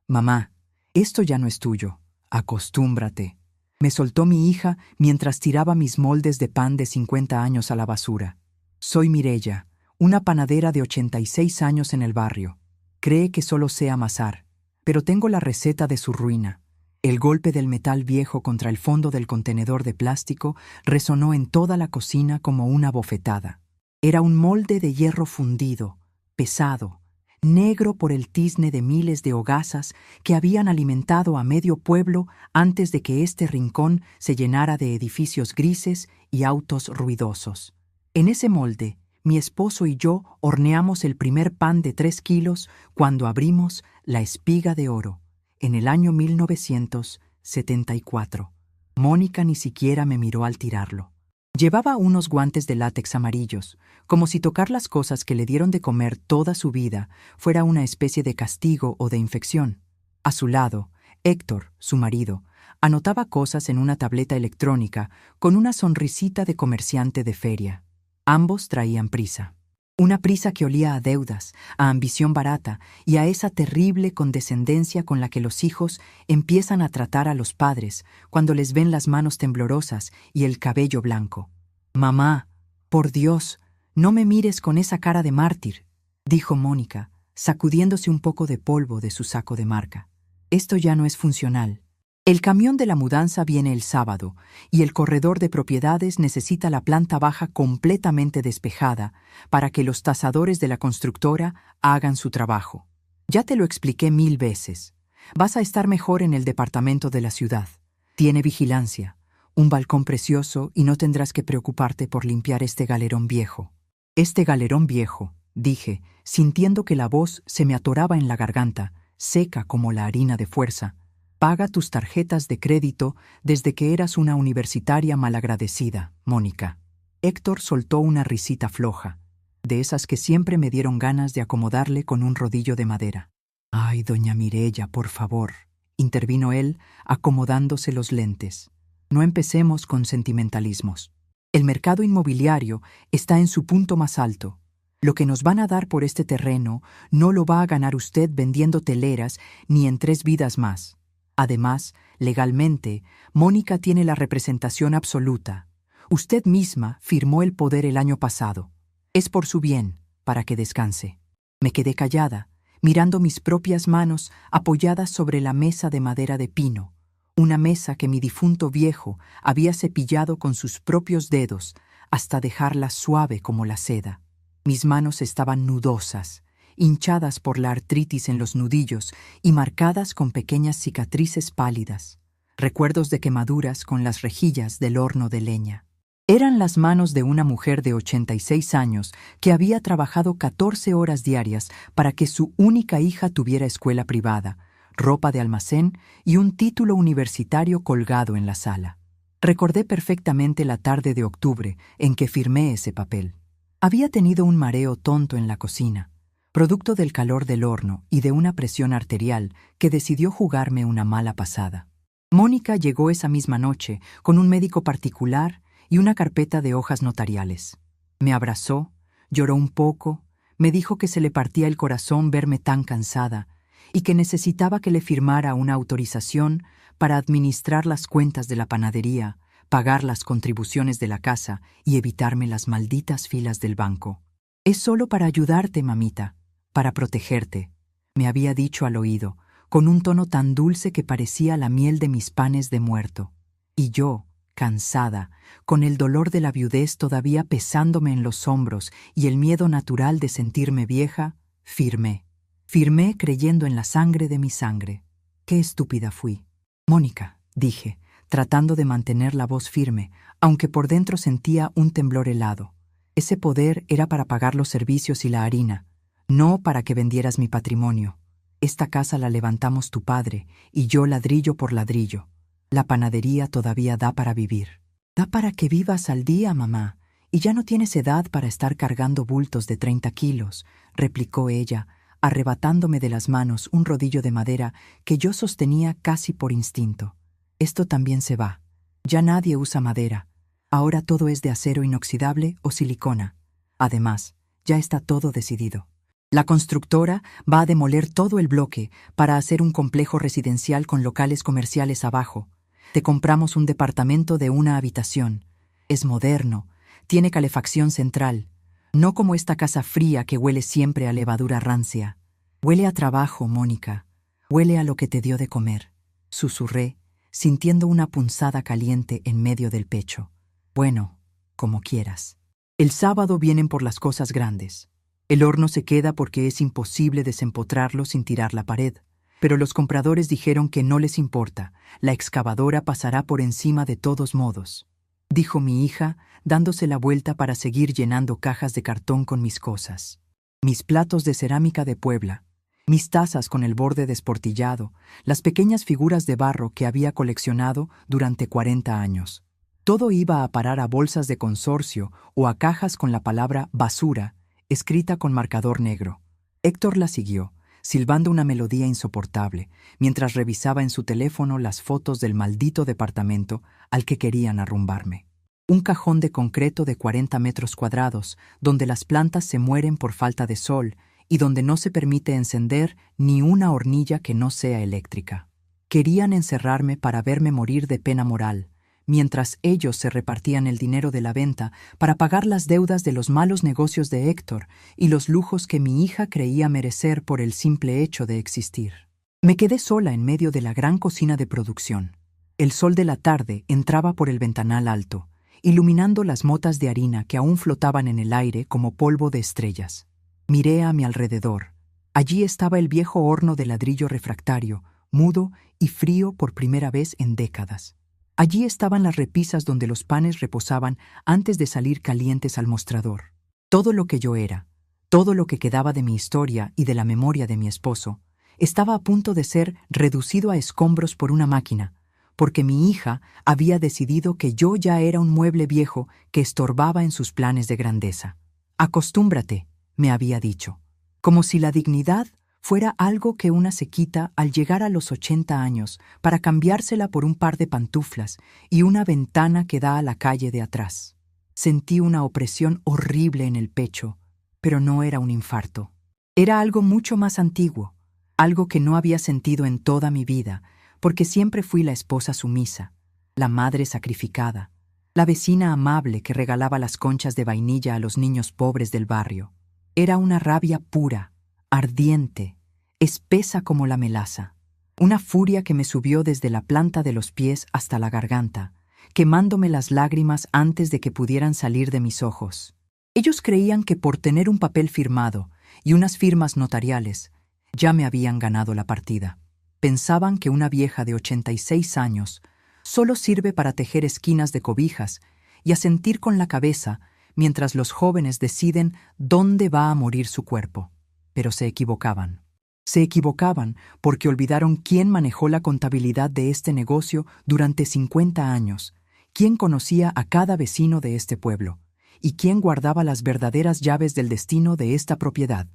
Mamá, esto ya no es tuyo. Acostúmbrate. Me soltó mi hija mientras tiraba mis moldes de pan de 50 años a la basura. Soy Mireya, una panadera de 86 años en el barrio. Cree que solo sé amasar, pero tengo la receta de su ruina. El golpe del metal viejo contra el fondo del contenedor de plástico resonó en toda la cocina como una bofetada. Era un molde de hierro fundido, pesado, negro por el tizne de miles de hogazas que habían alimentado a medio pueblo antes de que este rincón se llenara de edificios grises y autos ruidosos. En ese molde, mi esposo y yo horneamos el primer pan de 3 kilos cuando abrimos la espiga de oro, en el año 1974. Mónica ni siquiera me miró al tirarlo. Llevaba unos guantes de látex amarillos, como si tocar las cosas que le dieron de comer toda su vida fuera una especie de castigo o de infección. A su lado, Héctor, su marido, anotaba cosas en una tableta electrónica con una sonrisita de comerciante de feria. Ambos traían prisa. Una prisa que olía a deudas, a ambición barata y a esa terrible condescendencia con la que los hijos empiezan a tratar a los padres cuando les ven las manos temblorosas y el cabello blanco. «Mamá, por Dios, no me mires con esa cara de mártir», dijo Mónica, sacudiéndose un poco de polvo de su saco de marca. «Esto ya no es funcional. El camión de la mudanza viene el sábado y el corredor de propiedades necesita la planta baja completamente despejada para que los tasadores de la constructora hagan su trabajo. Ya te lo expliqué 1000 veces. Vas a estar mejor en el departamento de la ciudad. Tiene vigilancia, un balcón precioso y no tendrás que preocuparte por limpiar este galerón viejo». «Este galerón viejo», dije, sintiendo que la voz se me atoraba en la garganta, seca como la harina de fuerza. «Paga tus tarjetas de crédito desde que eras una universitaria malagradecida, Mónica». Héctor soltó una risita floja, de esas que siempre me dieron ganas de acomodarle con un rodillo de madera. «Ay, doña Mireya, por favor», intervino él, acomodándose los lentes. «No empecemos con sentimentalismos. El mercado inmobiliario está en su punto más alto. Lo que nos van a dar por este terreno no lo va a ganar usted vendiendo teleras ni en 3 vidas más. Además, legalmente, Mónica tiene la representación absoluta. Usted misma firmó el poder el año pasado. Es por su bien, para que descanse». Me quedé callada, mirando mis propias manos apoyadas sobre la mesa de madera de pino, una mesa que mi difunto viejo había cepillado con sus propios dedos hasta dejarla suave como la seda. Mis manos estaban nudosas, hinchadas por la artritis en los nudillos y marcadas con pequeñas cicatrices pálidas, recuerdos de quemaduras con las rejillas del horno de leña. Eran las manos de una mujer de 86 años que había trabajado 14 horas diarias para que su única hija tuviera escuela privada, ropa de almacén y un título universitario colgado en la sala. Recordé perfectamente la tarde de octubre en que firmé ese papel. Había tenido un mareo tonto en la cocina, producto del calor del horno y de una presión arterial que decidió jugarme una mala pasada. Mónica llegó esa misma noche con un médico particular y una carpeta de hojas notariales. Me abrazó, lloró un poco, me dijo que se le partía el corazón verme tan cansada y que necesitaba que le firmara una autorización para administrar las cuentas de la panadería, pagar las contribuciones de la casa y evitarme las malditas filas del banco. «Es solo para ayudarte, mamita, para protegerte», me había dicho al oído, con un tono tan dulce que parecía la miel de mis panes de muerto. Y yo, cansada, con el dolor de la viudez todavía pesándome en los hombros y el miedo natural de sentirme vieja, firmé. Firmé creyendo en la sangre de mi sangre. Qué estúpida fui. «Mónica», dije, tratando de mantener la voz firme, aunque por dentro sentía un temblor helado. «Ese poder era para pagar los servicios y la harina, no para que vendieras mi patrimonio. Esta casa la levantamos tu padre y yo ladrillo por ladrillo. La panadería todavía da para vivir». «Da para que vivas al día, mamá, y ya no tienes edad para estar cargando bultos de 30 kilos», replicó ella, arrebatándome de las manos un rodillo de madera que yo sostenía casi por instinto. «Esto también se va. Ya nadie usa madera. Ahora todo es de acero inoxidable o silicona. Además, ya está todo decidido. La constructora va a demoler todo el bloque para hacer un complejo residencial con locales comerciales abajo. Te compramos un departamento de una habitación. Es moderno, tiene calefacción central, no como esta casa fría que huele siempre a levadura rancia. Huele a trabajo, Mónica. Huele a lo que te dio de comer. Susurré, sintiendo una punzada caliente en medio del pecho. Bueno, como quieras. El sábado vienen por las cosas grandes. El horno se queda porque es imposible desempotrarlo sin tirar la pared. Pero los compradores dijeron que no les importa, la excavadora pasará por encima de todos modos, dijo mi hija, dándose la vuelta para seguir llenando cajas de cartón con mis cosas. Mis platos de cerámica de Puebla, mis tazas con el borde desportillado, las pequeñas figuras de barro que había coleccionado durante 40 años. Todo iba a parar a bolsas de consorcio o a cajas con la palabra basura, escrita con marcador negro. Héctor la siguió, silbando una melodía insoportable, mientras revisaba en su teléfono las fotos del maldito departamento al que querían arrumbarme. Un cajón de concreto de 40 metros cuadrados, donde las plantas se mueren por falta de sol y donde no se permite encender ni una hornilla que no sea eléctrica. Querían encerrarme para verme morir de pena moral, mientras ellos se repartían el dinero de la venta para pagar las deudas de los malos negocios de Héctor y los lujos que mi hija creía merecer por el simple hecho de existir. Me quedé sola en medio de la gran cocina de producción. El sol de la tarde entraba por el ventanal alto, iluminando las motas de harina que aún flotaban en el aire como polvo de estrellas. Miré a mi alrededor. Allí estaba el viejo horno de ladrillo refractario, mudo y frío por primera vez en décadas. Allí estaban las repisas donde los panes reposaban antes de salir calientes al mostrador. Todo lo que yo era, todo lo que quedaba de mi historia y de la memoria de mi esposo, estaba a punto de ser reducido a escombros por una máquina, porque mi hija había decidido que yo ya era un mueble viejo que estorbaba en sus planes de grandeza. Acostúmbrate, me había dicho, como si la dignidad fuera algo que una se quita al llegar a los 80 años para cambiársela por un par de pantuflas y una ventana que da a la calle de atrás. Sentí una opresión horrible en el pecho, pero no era un infarto. Era algo mucho más antiguo, algo que no había sentido en toda mi vida, porque siempre fui la esposa sumisa, la madre sacrificada, la vecina amable que regalaba las conchas de vainilla a los niños pobres del barrio. Era una rabia pura, ardiente, espesa como la melaza, una furia que me subió desde la planta de los pies hasta la garganta, quemándome las lágrimas antes de que pudieran salir de mis ojos. Ellos creían que por tener un papel firmado y unas firmas notariales, ya me habían ganado la partida. Pensaban que una vieja de 86 años solo sirve para tejer esquinas de cobijas y asentir con la cabeza mientras los jóvenes deciden dónde va a morir su cuerpo. Pero se equivocaban. Se equivocaban porque olvidaron quién manejó la contabilidad de este negocio durante 50 años, quién conocía a cada vecino de este pueblo y quién guardaba las verdaderas llaves del destino de esta propiedad.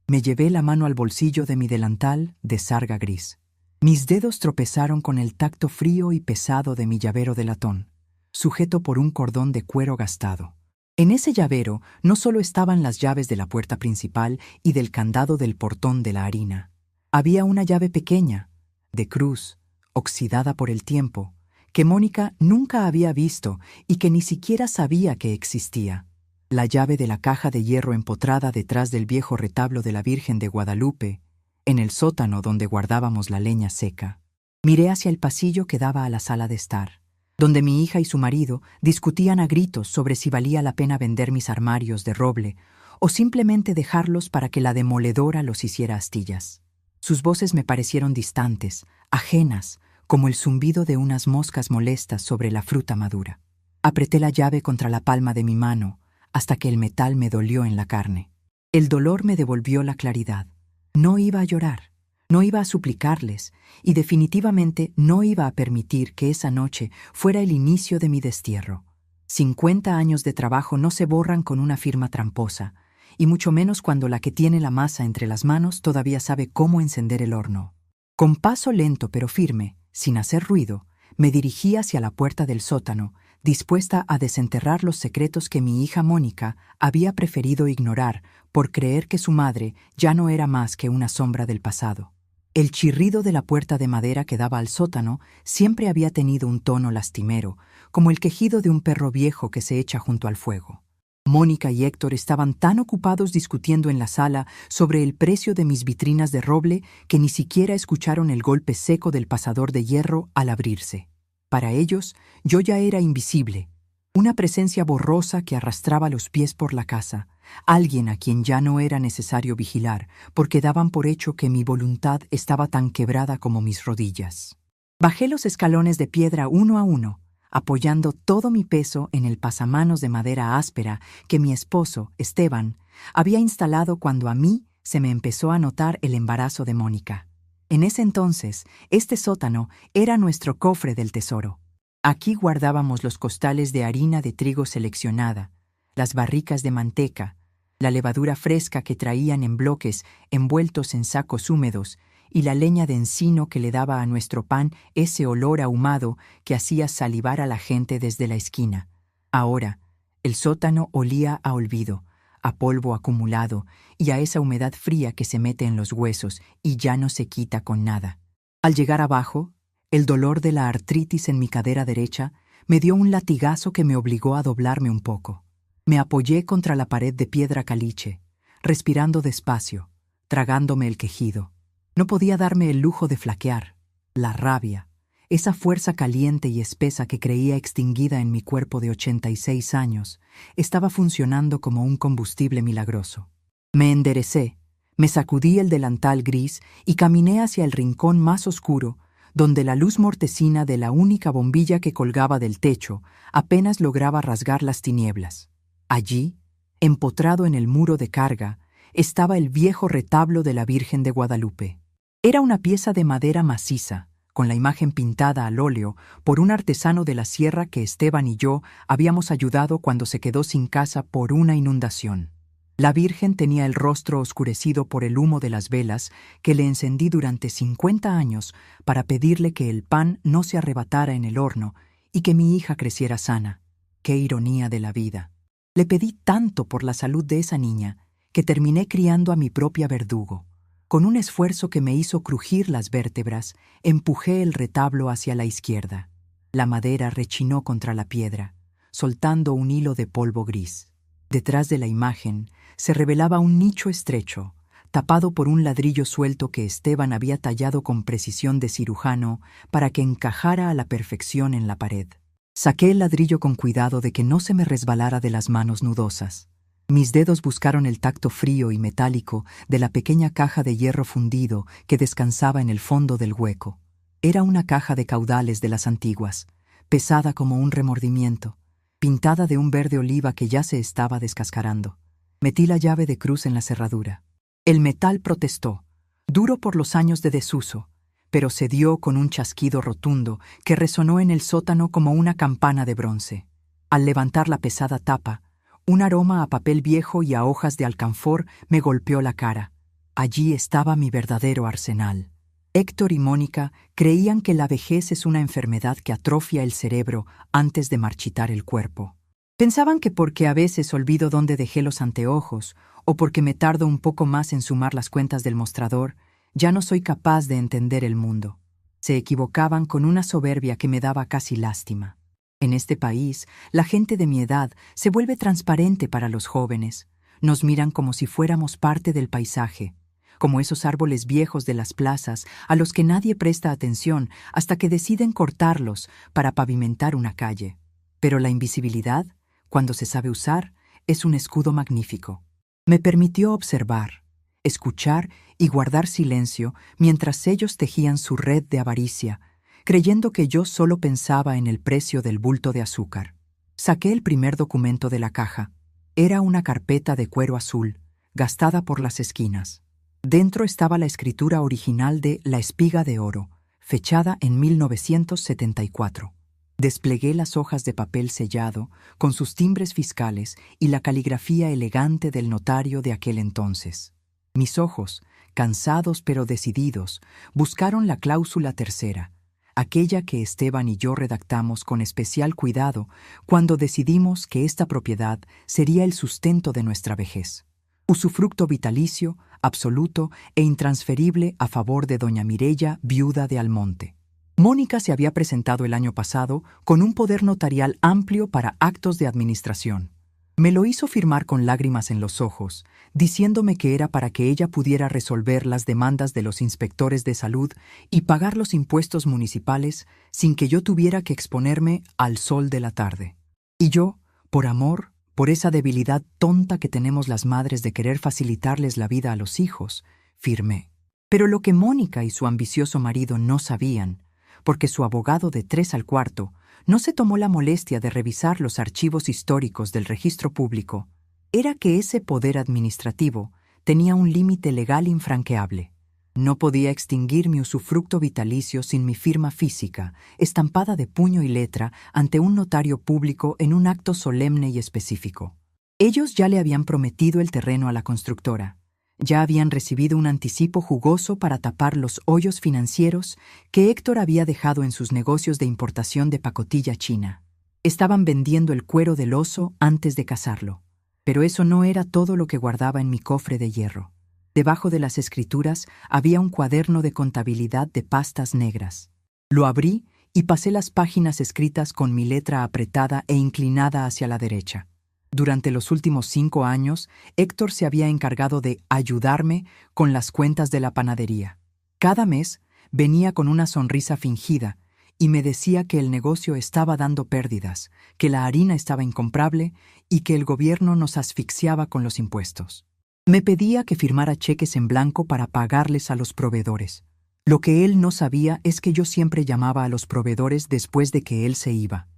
Me llevé la mano al bolsillo de mi delantal de sarga gris. Mis dedos tropezaron con el tacto frío y pesado de mi llavero de latón, sujeto por un cordón de cuero gastado. En ese llavero no solo estaban las llaves de la puerta principal y del candado del portón de la harina. Había una llave pequeña, de cruz, oxidada por el tiempo, que Mónica nunca había visto y que ni siquiera sabía que existía. La llave de la caja de hierro empotrada detrás del viejo retablo de la Virgen de Guadalupe, en el sótano donde guardábamos la leña seca. Miré hacia el pasillo que daba a la sala de estar, donde mi hija y su marido discutían a gritos sobre si valía la pena vender mis armarios de roble o simplemente dejarlos para que la demoledora los hiciera astillas. Sus voces me parecieron distantes, ajenas, como el zumbido de unas moscas molestas sobre la fruta madura. Apreté la llave contra la palma de mi mano hasta que el metal me dolió en la carne. El dolor me devolvió la claridad. No iba a llorar. No iba a suplicarles y definitivamente no iba a permitir que esa noche fuera el inicio de mi destierro. 50 años de trabajo no se borran con una firma tramposa, y mucho menos cuando la que tiene la masa entre las manos todavía sabe cómo encender el horno. Con paso lento pero firme, sin hacer ruido, me dirigí hacia la puerta del sótano, dispuesta a desenterrar los secretos que mi hija Mónica había preferido ignorar por creer que su madre ya no era más que una sombra del pasado. El chirrido de la puerta de madera que daba al sótano siempre había tenido un tono lastimero, como el quejido de un perro viejo que se echa junto al fuego. Mónica y Héctor estaban tan ocupados discutiendo en la sala sobre el precio de mis vitrinas de roble que ni siquiera escucharon el golpe seco del pasador de hierro al abrirse. Para ellos, yo ya era invisible, una presencia borrosa que arrastraba los pies por la casa, alguien a quien ya no era necesario vigilar, porque daban por hecho que mi voluntad estaba tan quebrada como mis rodillas. Bajé los escalones de piedra uno a uno, apoyando todo mi peso en el pasamanos de madera áspera que mi esposo, Esteban, había instalado cuando a mí se me empezó a notar el embarazo de Mónica. En ese entonces, este sótano era nuestro cofre del tesoro. Aquí guardábamos los costales de harina de trigo seleccionada, las barricas de manteca, la levadura fresca que traían en bloques envueltos en sacos húmedos y la leña de encino que le daba a nuestro pan ese olor ahumado que hacía salivar a la gente desde la esquina. Ahora, el sótano olía a olvido, a polvo acumulado y a esa humedad fría que se mete en los huesos y ya no se quita con nada. Al llegar abajo, el dolor de la artritis en mi cadera derecha me dio un latigazo que me obligó a doblarme un poco. Me apoyé contra la pared de piedra caliche, respirando despacio, tragándome el quejido. No podía darme el lujo de flaquear. La rabia, esa fuerza caliente y espesa que creía extinguida en mi cuerpo de 86 años, estaba funcionando como un combustible milagroso. Me enderecé, me sacudí el delantal gris y caminé hacia el rincón más oscuro, donde la luz mortecina de la única bombilla que colgaba del techo apenas lograba rasgar las tinieblas. Allí, empotrado en el muro de carga, estaba el viejo retablo de la Virgen de Guadalupe. Era una pieza de madera maciza, con la imagen pintada al óleo por un artesano de la sierra que Esteban y yo habíamos ayudado cuando se quedó sin casa por una inundación. La Virgen tenía el rostro oscurecido por el humo de las velas que le encendí durante 50 años para pedirle que el pan no se arrebatara en el horno y que mi hija creciera sana. ¡Qué ironía de la vida! Le pedí tanto por la salud de esa niña que terminé criando a mi propia verdugo. Con un esfuerzo que me hizo crujir las vértebras, empujé el retablo hacia la izquierda. La madera rechinó contra la piedra, soltando un hilo de polvo gris. Detrás de la imagen se revelaba un nicho estrecho, tapado por un ladrillo suelto que Esteban había tallado con precisión de cirujano para que encajara a la perfección en la pared. Saqué el ladrillo con cuidado de que no se me resbalara de las manos nudosas. Mis dedos buscaron el tacto frío y metálico de la pequeña caja de hierro fundido que descansaba en el fondo del hueco. Era una caja de caudales de las antiguas, pesada como un remordimiento, pintada de un verde oliva que ya se estaba descascarando. Metí la llave de cruz en la cerradura. El metal protestó, duro por los años de desuso, pero cedió con un chasquido rotundo que resonó en el sótano como una campana de bronce. Al levantar la pesada tapa, un aroma a papel viejo y a hojas de alcanfor me golpeó la cara. Allí estaba mi verdadero arsenal. Héctor y Mónica creían que la vejez es una enfermedad que atrofia el cerebro antes de marchitar el cuerpo. Pensaban que porque a veces olvido dónde dejé los anteojos o porque me tardo un poco más en sumar las cuentas del mostrador, ya no soy capaz de entender el mundo. Se equivocaban con una soberbia que me daba casi lástima. En este país, la gente de mi edad se vuelve transparente para los jóvenes. Nos miran como si fuéramos parte del paisaje, como esos árboles viejos de las plazas a los que nadie presta atención hasta que deciden cortarlos para pavimentar una calle. Pero la invisibilidad, cuando se sabe usar, es un escudo magnífico. Me permitió observar, escuchar y guardar silencio mientras ellos tejían su red de avaricia, creyendo que yo solo pensaba en el precio del bulto de azúcar. Saqué el primer documento de la caja. Era una carpeta de cuero azul, gastada por las esquinas. Dentro estaba la escritura original de La Espiga de Oro, fechada en 1974. Desplegué las hojas de papel sellado, con sus timbres fiscales y la caligrafía elegante del notario de aquel entonces. Mis ojos, cansados pero decididos, buscaron la cláusula tercera, aquella que Esteban y yo redactamos con especial cuidado cuando decidimos que esta propiedad sería el sustento de nuestra vejez. Usufructo vitalicio, absoluto e intransferible a favor de doña Mireya, viuda de Almonte. Mónica se había presentado el año pasado con un poder notarial amplio para actos de administración. Me lo hizo firmar con lágrimas en los ojos, diciéndome que era para que ella pudiera resolver las demandas de los inspectores de salud y pagar los impuestos municipales sin que yo tuviera que exponerme al sol de la tarde. Y yo, por amor, por esa debilidad tonta que tenemos las madres de querer facilitarles la vida a los hijos, firmé. Pero lo que Mónica y su ambicioso marido no sabían, porque su abogado de 3 al cuarto no se tomó la molestia de revisar los archivos históricos del registro público, era que ese poder administrativo tenía un límite legal infranqueable. No podía extinguir mi usufructo vitalicio sin mi firma física, estampada de puño y letra ante un notario público en un acto solemne y específico. Ellos ya le habían prometido el terreno a la constructora. Ya habían recibido un anticipo jugoso para tapar los hoyos financieros que Héctor había dejado en sus negocios de importación de pacotilla china. Estaban vendiendo el cuero del oso antes de cazarlo. Pero eso no era todo lo que guardaba en mi cofre de hierro. Debajo de las escrituras había un cuaderno de contabilidad de pastas negras. Lo abrí y pasé las páginas escritas con mi letra apretada e inclinada hacia la derecha. Durante los últimos 5 años, Héctor se había encargado de ayudarme con las cuentas de la panadería. Cada mes venía con una sonrisa fingida y me decía que el negocio estaba dando pérdidas, que la harina estaba incomprable y que el gobierno nos asfixiaba con los impuestos. Me pedía que firmara cheques en blanco para pagarles a los proveedores. Lo que él no sabía es que yo siempre llamaba a los proveedores después de que él se iba.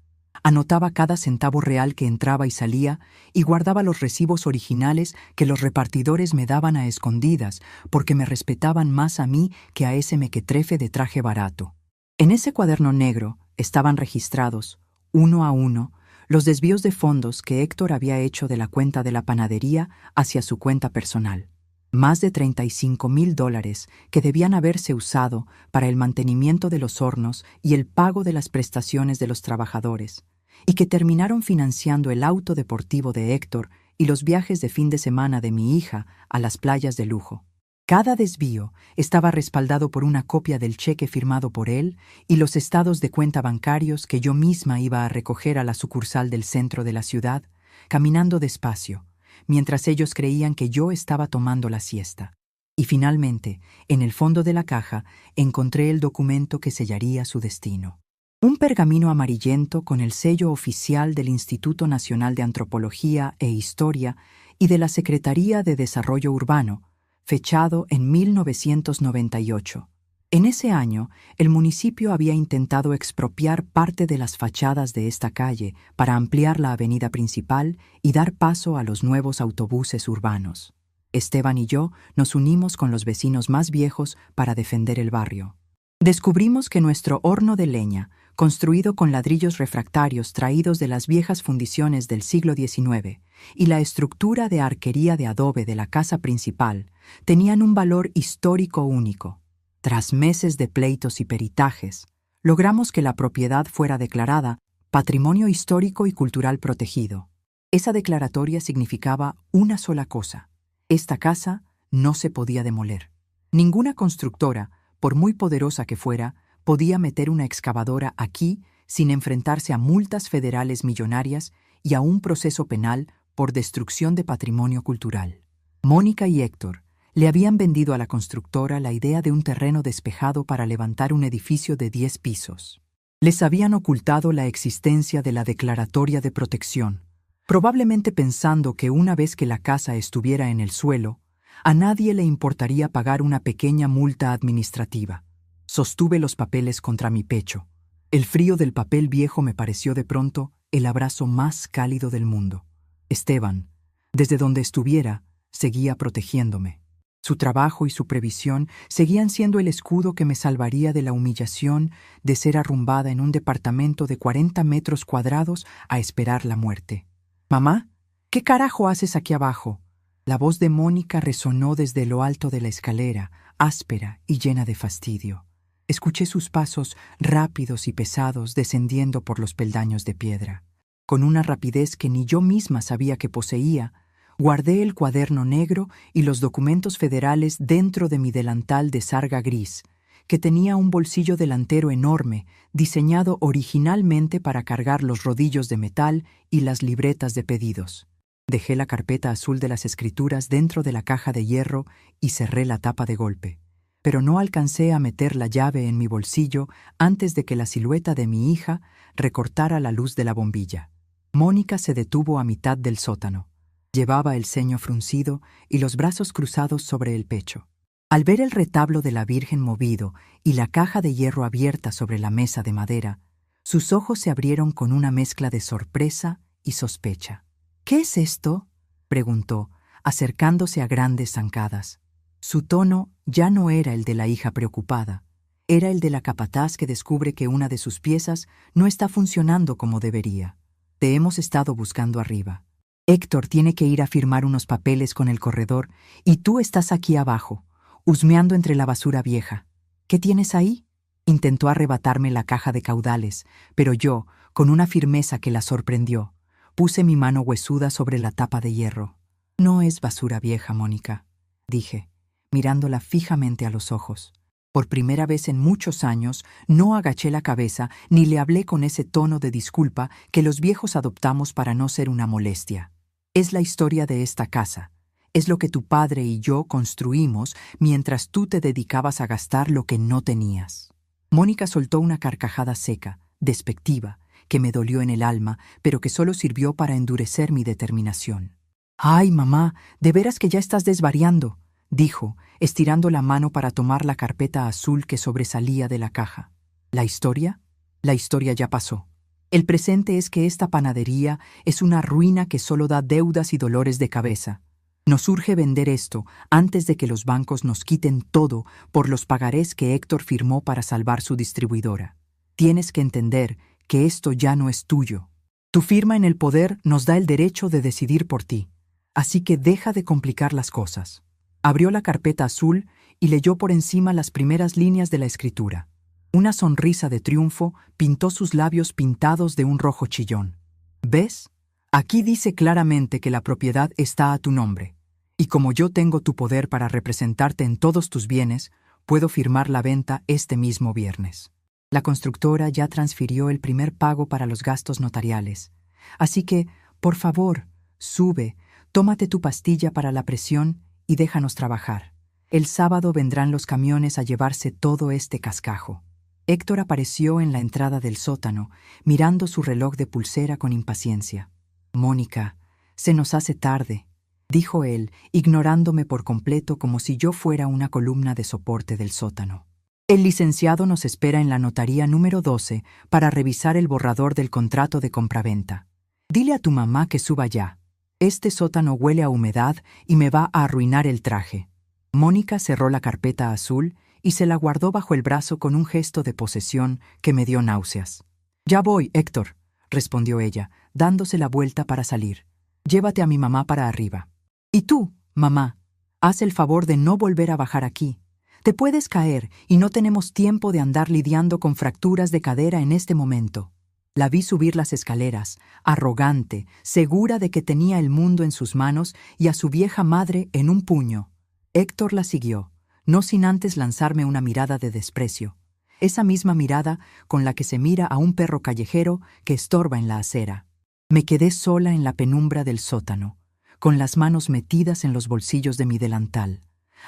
Anotaba cada centavo real que entraba y salía y guardaba los recibos originales que los repartidores me daban a escondidas porque me respetaban más a mí que a ese mequetrefe de traje barato. En ese cuaderno negro estaban registrados, uno a uno, los desvíos de fondos que Héctor había hecho de la cuenta de la panadería hacia su cuenta personal. Más de $35,000 que debían haberse usado para el mantenimiento de los hornos y el pago de las prestaciones de los trabajadores, y que terminaron financiando el auto deportivo de Héctor y los viajes de fin de semana de mi hija a las playas de lujo. Cada desvío estaba respaldado por una copia del cheque firmado por él y los estados de cuenta bancarios que yo misma iba a recoger a la sucursal del centro de la ciudad, caminando despacio, mientras ellos creían que yo estaba tomando la siesta. Y finalmente, en el fondo de la caja, encontré el documento que sellaría su destino. Un pergamino amarillento con el sello oficial del Instituto Nacional de Antropología e Historia y de la Secretaría de Desarrollo Urbano, fechado en 1998. En ese año, el municipio había intentado expropiar parte de las fachadas de esta calle para ampliar la avenida principal y dar paso a los nuevos autobuses urbanos. Esteban y yo nos unimos con los vecinos más viejos para defender el barrio. Descubrimos que nuestro horno de leña, construido con ladrillos refractarios traídos de las viejas fundiciones del siglo XIX, y la estructura de arquería de adobe de la casa principal, tenían un valor histórico único. Tras meses de pleitos y peritajes, logramos que la propiedad fuera declarada Patrimonio Histórico y Cultural Protegido. Esa declaratoria significaba una sola cosa: esta casa no se podía demoler. Ninguna constructora, por muy poderosa que fuera, podía meter una excavadora aquí sin enfrentarse a multas federales millonarias y a un proceso penal por destrucción de patrimonio cultural. Mónica y Héctor le habían vendido a la constructora la idea de un terreno despejado para levantar un edificio de 10 pisos. Les habían ocultado la existencia de la declaratoria de protección, probablemente pensando que una vez que la casa estuviera en el suelo, a nadie le importaría pagar una pequeña multa administrativa. Sostuve los papeles contra mi pecho. El frío del papel viejo me pareció de pronto el abrazo más cálido del mundo. Esteban, desde donde estuviera, seguía protegiéndome. Su trabajo y su previsión seguían siendo el escudo que me salvaría de la humillación de ser arrumbada en un departamento de 40 metros cuadrados a esperar la muerte. «Mamá, ¿qué carajo haces aquí abajo?». La voz de Mónica resonó desde lo alto de la escalera, áspera y llena de fastidio. Escuché sus pasos rápidos y pesados descendiendo por los peldaños de piedra. Con una rapidez que ni yo misma sabía que poseía, guardé el cuaderno negro y los documentos federales dentro de mi delantal de sarga gris, que tenía un bolsillo delantero enorme, diseñado originalmente para cargar los rodillos de metal y las libretas de pedidos. Dejé la carpeta azul de las escrituras dentro de la caja de hierro y cerré la tapa de golpe. Pero no alcancé a meter la llave en mi bolsillo antes de que la silueta de mi hija recortara la luz de la bombilla. Mónica se detuvo a mitad del sótano. Llevaba el ceño fruncido y los brazos cruzados sobre el pecho. Al ver el retablo de la Virgen movido y la caja de hierro abierta sobre la mesa de madera, sus ojos se abrieron con una mezcla de sorpresa y sospecha. «¿Qué es esto?», preguntó, acercándose a grandes zancadas. Su tono ya no era el de la hija preocupada, era el de la capataz que descubre que una de sus piezas no está funcionando como debería. «Te hemos estado buscando arriba. Héctor tiene que ir a firmar unos papeles con el corredor y tú estás aquí abajo, husmeando entre la basura vieja. ¿Qué tienes ahí?». Intentó arrebatarme la caja de caudales, pero yo, con una firmeza que la sorprendió, puse mi mano huesuda sobre la tapa de hierro. «No es basura vieja, Mónica», dije, mirándola fijamente a los ojos. Por primera vez en muchos años no agaché la cabeza ni le hablé con ese tono de disculpa que los viejos adoptamos para no ser una molestia. «Es la historia de esta casa. Es lo que tu padre y yo construimos mientras tú te dedicabas a gastar lo que no tenías». Mónica soltó una carcajada seca, despectiva, que me dolió en el alma, pero que solo sirvió para endurecer mi determinación. «Ay, mamá, de veras que ya estás desvariando», dijo, estirando la mano para tomar la carpeta azul que sobresalía de la caja. «¿La historia? La historia ya pasó. El presente es que esta panadería es una ruina que solo da deudas y dolores de cabeza. Nos urge vender esto antes de que los bancos nos quiten todo por los pagarés que Héctor firmó para salvar su distribuidora. Tienes que entender que esto ya no es tuyo. Tu firma en el poder nos da el derecho de decidir por ti. Así que deja de complicar las cosas». Abrió la carpeta azul y leyó por encima las primeras líneas de la escritura. Una sonrisa de triunfo pintó sus labios pintados de un rojo chillón. «¿Ves? Aquí dice claramente que la propiedad está a tu nombre. Y como yo tengo tu poder para representarte en todos tus bienes, puedo firmar la venta este mismo viernes». La constructora ya transfirió el primer pago para los gastos notariales. Así que, por favor, sube, tómate tu pastilla para la presión y déjanos trabajar. El sábado vendrán los camiones a llevarse todo este cascajo. Héctor apareció en la entrada del sótano, mirando su reloj de pulsera con impaciencia. «Mónica, se nos hace tarde», dijo él, ignorándome por completo como si yo fuera una columna de soporte del sótano. «El licenciado nos espera en la notaría número 12 para revisar el borrador del contrato de compraventa. Dile a tu mamá que suba ya. Este sótano huele a humedad y me va a arruinar el traje». Mónica cerró la carpeta azul y se la guardó bajo el brazo con un gesto de posesión que me dio náuseas. «Ya voy, Héctor», respondió ella, dándose la vuelta para salir. «Llévate a mi mamá para arriba. Y tú, mamá, haz el favor de no volver a bajar aquí. Te puedes caer y no tenemos tiempo de andar lidiando con fracturas de cadera en este momento». La vi subir las escaleras, arrogante, segura de que tenía el mundo en sus manos y a su vieja madre en un puño. Héctor la siguió, no sin antes lanzarme una mirada de desprecio, esa misma mirada con la que se mira a un perro callejero que estorba en la acera. Me quedé sola en la penumbra del sótano, con las manos metidas en los bolsillos de mi delantal,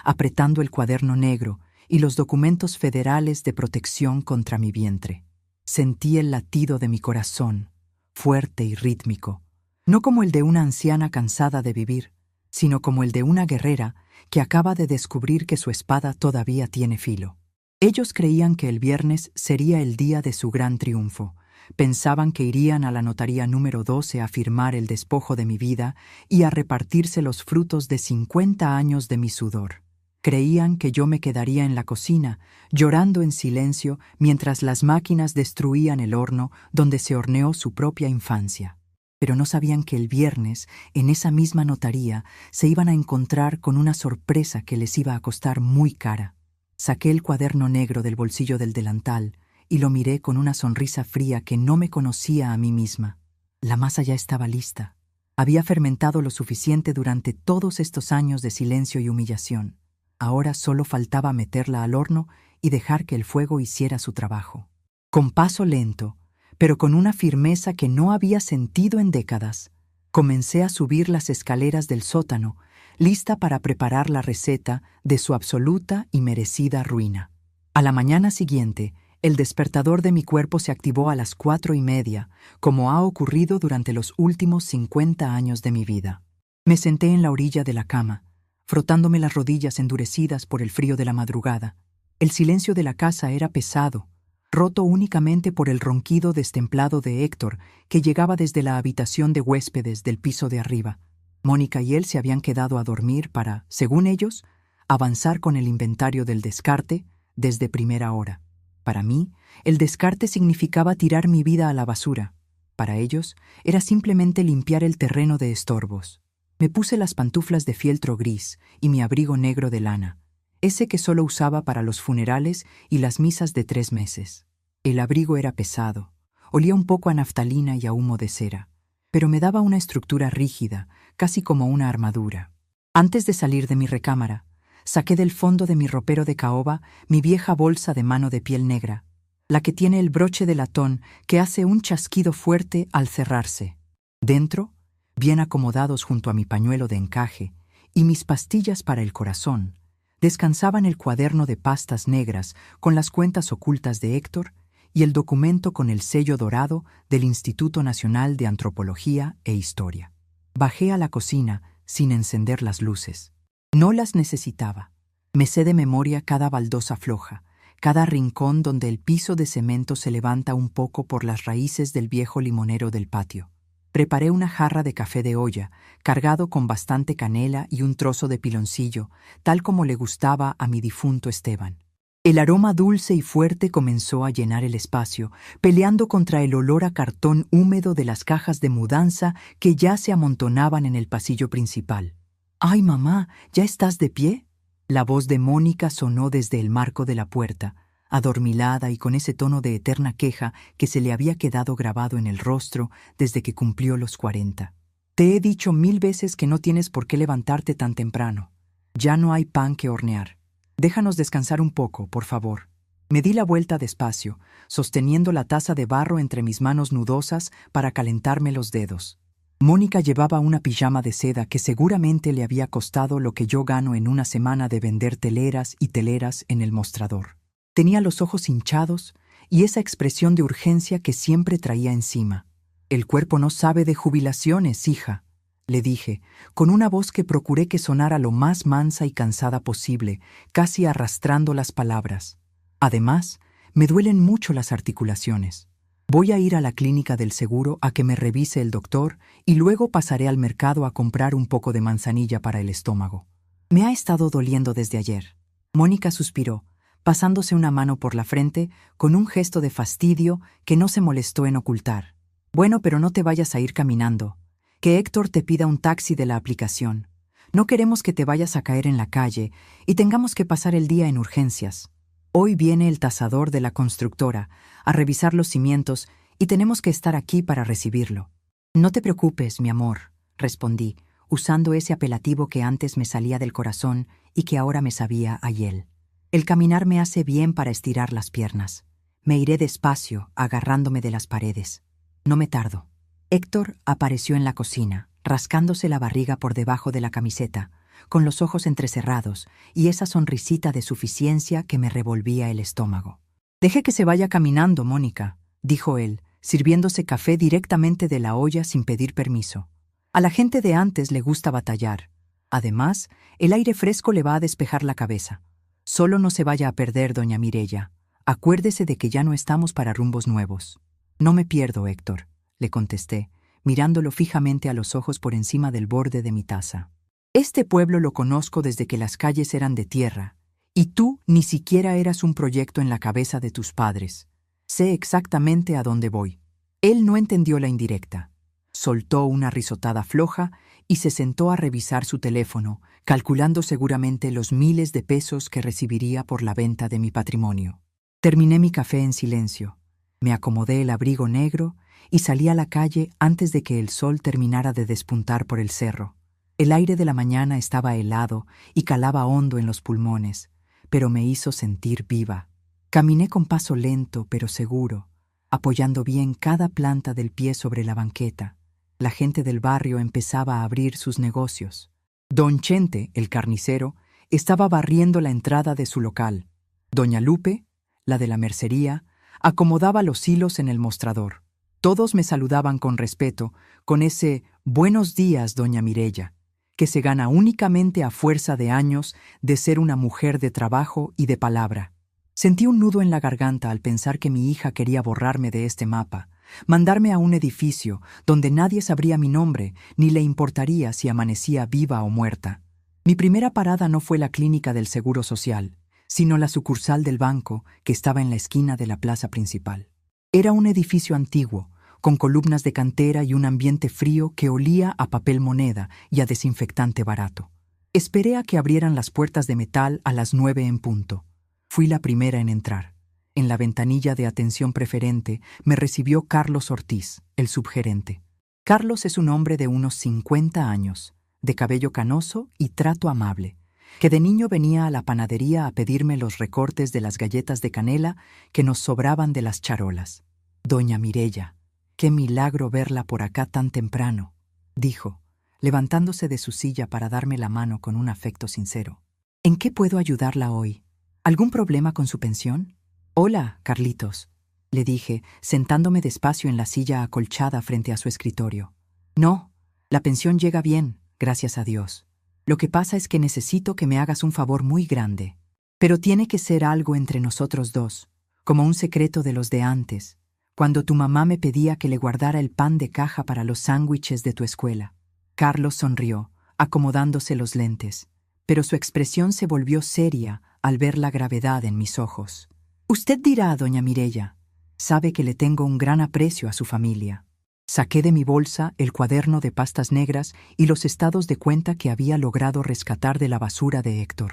apretando el cuaderno negro y los documentos federales de protección contra mi vientre. Sentí el latido de mi corazón, fuerte y rítmico, no como el de una anciana cansada de vivir, sino como el de una guerrera que acaba de descubrir que su espada todavía tiene filo. Ellos creían que el viernes sería el día de su gran triunfo. Pensaban que irían a la notaría número 12 a firmar el despojo de mi vida y a repartirse los frutos de 50 años de mi sudor. Creían que yo me quedaría en la cocina, llorando en silencio mientras las máquinas destruían el horno donde se horneó su propia infancia. Pero no sabían que el viernes, en esa misma notaría, se iban a encontrar con una sorpresa que les iba a costar muy cara. Saqué el cuaderno negro del bolsillo del delantal y lo miré con una sonrisa fría que no me conocía a mí misma. La masa ya estaba lista. Había fermentado lo suficiente durante todos estos años de silencio y humillación. Ahora solo faltaba meterla al horno y dejar que el fuego hiciera su trabajo. Con paso lento, pero con una firmeza que no había sentido en décadas, comencé a subir las escaleras del sótano, lista para preparar la receta de su absoluta y merecida ruina. A la mañana siguiente, el despertador de mi cuerpo se activó a las 4:30, como ha ocurrido durante los últimos 50 años de mi vida. Me senté en la orilla de la cama, frotándome las rodillas endurecidas por el frío de la madrugada. El silencio de la casa era pesado, roto únicamente por el ronquido destemplado de Héctor, que llegaba desde la habitación de huéspedes del piso de arriba. Mónica y él se habían quedado a dormir para, según ellos, avanzar con el inventario del descarte desde primera hora. Para mí, el descarte significaba tirar mi vida a la basura. Para ellos, era simplemente limpiar el terreno de estorbos. Me puse las pantuflas de fieltro gris y mi abrigo negro de lana, ese que solo usaba para los funerales y las misas de 3 meses. El abrigo era pesado, olía un poco a naftalina y a humo de cera, pero me daba una estructura rígida, casi como una armadura. Antes de salir de mi recámara, saqué del fondo de mi ropero de caoba mi vieja bolsa de mano de piel negra, la que tiene el broche de latón que hace un chasquido fuerte al cerrarse. Dentro, bien acomodados junto a mi pañuelo de encaje y mis pastillas para el corazón, descansaban el cuaderno de pastas negras con las cuentas ocultas de Héctor y el documento con el sello dorado del Instituto Nacional de Antropología e Historia. Bajé a la cocina sin encender las luces. No las necesitaba. Me sé de memoria cada baldosa floja, cada rincón donde el piso de cemento se levanta un poco por las raíces del viejo limonero del patio. Preparé una jarra de café de olla, cargado con bastante canela y un trozo de piloncillo, tal como le gustaba a mi difunto Esteban. El aroma dulce y fuerte comenzó a llenar el espacio, peleando contra el olor a cartón húmedo de las cajas de mudanza que ya se amontonaban en el pasillo principal. «¡Ay, mamá! ¿Ya estás de pie?» La voz de Mónica sonó desde el marco de la puerta, adormilada y con ese tono de eterna queja que se le había quedado grabado en el rostro desde que cumplió los 40. «Te he dicho 1000 veces que no tienes por qué levantarte tan temprano. Ya no hay pan que hornear. Déjanos descansar un poco, por favor». Me di la vuelta despacio, sosteniendo la taza de barro entre mis manos nudosas para calentarme los dedos. Mónica llevaba una pijama de seda que seguramente le había costado lo que yo gano en una semana de vender teleras y teleras en el mostrador. Tenía los ojos hinchados y esa expresión de urgencia que siempre traía encima. «El cuerpo no sabe de jubilaciones, hija», le dije, con una voz que procuré que sonara lo más mansa y cansada posible, casi arrastrando las palabras. «Además, me duelen mucho las articulaciones. Voy a ir a la clínica del seguro a que me revise el doctor y luego pasaré al mercado a comprar un poco de manzanilla para el estómago. Me ha estado doliendo desde ayer». Mónica suspiró, pasándose una mano por la frente con un gesto de fastidio que no se molestó en ocultar. «Bueno, pero no te vayas a ir caminando. Que Héctor te pida un taxi de la aplicación. No queremos que te vayas a caer en la calle y tengamos que pasar el día en urgencias. Hoy viene el tasador de la constructora a revisar los cimientos y tenemos que estar aquí para recibirlo». «No te preocupes, mi amor», respondí, usando ese apelativo que antes me salía del corazón y que ahora me sabía a hiel. «El caminar me hace bien para estirar las piernas. Me iré despacio, agarrándome de las paredes. No me tardo». Héctor apareció en la cocina, rascándose la barriga por debajo de la camiseta, con los ojos entrecerrados y esa sonrisita de suficiencia que me revolvía el estómago. «Deje que se vaya caminando, Mónica», dijo él, sirviéndose café directamente de la olla sin pedir permiso. «A la gente de antes le gusta batallar. Además, el aire fresco le va a despejar la cabeza. Solo no se vaya a perder, doña Mireya. Acuérdese de que ya no estamos para rumbos nuevos». «No me pierdo, Héctor», le contesté, mirándolo fijamente a los ojos por encima del borde de mi taza. «Este pueblo lo conozco desde que las calles eran de tierra, y tú ni siquiera eras un proyecto en la cabeza de tus padres. Sé exactamente a dónde voy». Él no entendió la indirecta. Soltó una risotada floja y se sentó a revisar su teléfono, calculando seguramente los miles de pesos que recibiría por la venta de mi patrimonio. Terminé mi café en silencio. Me acomodé el abrigo negro y salí a la calle antes de que el sol terminara de despuntar por el cerro. El aire de la mañana estaba helado y calaba hondo en los pulmones, pero me hizo sentir viva. Caminé con paso lento pero seguro, apoyando bien cada planta del pie sobre la banqueta. La gente del barrio empezaba a abrir sus negocios. Don Chente, el carnicero, estaba barriendo la entrada de su local. Doña Lupe, la de la mercería, acomodaba los hilos en el mostrador. Todos me saludaban con respeto, con ese «Buenos días, doña Mireya», que se gana únicamente a fuerza de años de ser una mujer de trabajo y de palabra. Sentí un nudo en la garganta al pensar que mi hija quería borrarme de este mapa, mandarme a un edificio donde nadie sabría mi nombre ni le importaría si amanecía viva o muerta. Mi primera parada no fue la clínica del Seguro Social, sino la sucursal del banco que estaba en la esquina de la plaza principal. Era un edificio antiguo, con columnas de cantera y un ambiente frío que olía a papel moneda y a desinfectante barato. Esperé a que abrieran las puertas de metal a las 9 en punto. Fui la primera en entrar. En la ventanilla de atención preferente me recibió Carlos Ortiz, el subgerente. Carlos es un hombre de unos 50 años, de cabello canoso y trato amable, que de niño venía a la panadería a pedirme los recortes de las galletas de canela que nos sobraban de las charolas. «Doña Mireya, qué milagro verla por acá tan temprano», dijo, levantándose de su silla para darme la mano con un afecto sincero. «¿En qué puedo ayudarla hoy? ¿Algún problema con su pensión?» «Hola, Carlitos», le dije, sentándome despacio en la silla acolchada frente a su escritorio. «No, la pensión llega bien, gracias a Dios. Lo que pasa es que necesito que me hagas un favor muy grande. Pero tiene que ser algo entre nosotros dos, como un secreto de los de antes, cuando tu mamá me pedía que le guardara el pan de caja para los sándwiches de tu escuela». Carlos sonrió, acomodándose los lentes, pero su expresión se volvió seria al ver la gravedad en mis ojos. «Usted dirá, doña Mireya, sabe que le tengo un gran aprecio a su familia». Saqué de mi bolsa el cuaderno de pastas negras y los estados de cuenta que había logrado rescatar de la basura de Héctor.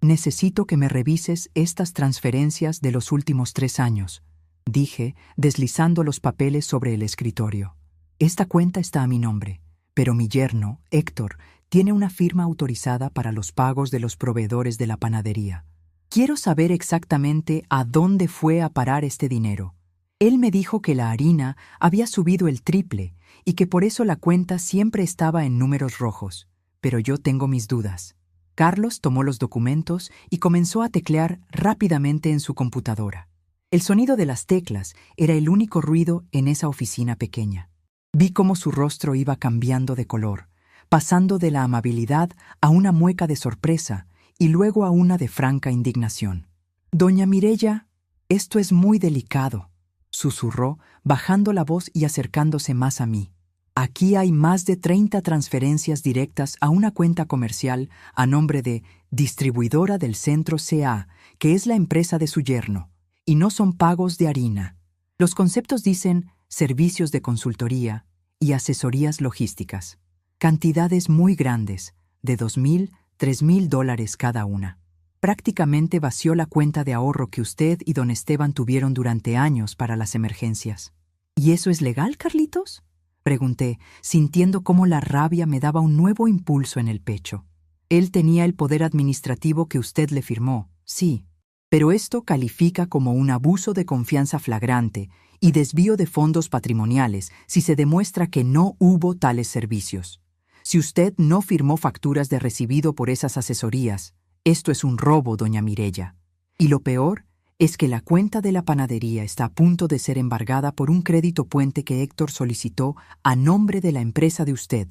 «Necesito que me revises estas transferencias de los últimos 3 años», dije, deslizando los papeles sobre el escritorio. «Esta cuenta está a mi nombre, pero mi yerno, Héctor, tiene una firma autorizada para los pagos de los proveedores de la panadería. Quiero saber exactamente a dónde fue a parar este dinero. Él me dijo que la harina había subido el triple y que por eso la cuenta siempre estaba en números rojos, pero yo tengo mis dudas». Carlos tomó los documentos y comenzó a teclear rápidamente en su computadora. El sonido de las teclas era el único ruido en esa oficina pequeña. Vi cómo su rostro iba cambiando de color, pasando de la amabilidad a una mueca de sorpresa y luego a una de franca indignación. «Doña Mireya, esto es muy delicado», susurró, bajando la voz y acercándose más a mí. «Aquí hay más de 30 transferencias directas a una cuenta comercial a nombre de Distribuidora del Centro C.A., que es la empresa de su yerno, y no son pagos de harina. Los conceptos dicen servicios de consultoría y asesorías logísticas. Cantidades muy grandes, de $2,000, $3,000 cada una. Prácticamente vació la cuenta de ahorro que usted y don Esteban tuvieron durante años para las emergencias». «¿Y eso es legal, Carlitos?», pregunté, sintiendo cómo la rabia me daba un nuevo impulso en el pecho. «Él tenía el poder administrativo que usted le firmó, sí, pero esto califica como un abuso de confianza flagrante y desvío de fondos patrimoniales si se demuestra que no hubo tales servicios. Si usted no firmó facturas de recibido por esas asesorías, esto es un robo, doña Mireya. Y lo peor es que la cuenta de la panadería está a punto de ser embargada por un crédito puente que Héctor solicitó a nombre de la empresa de usted,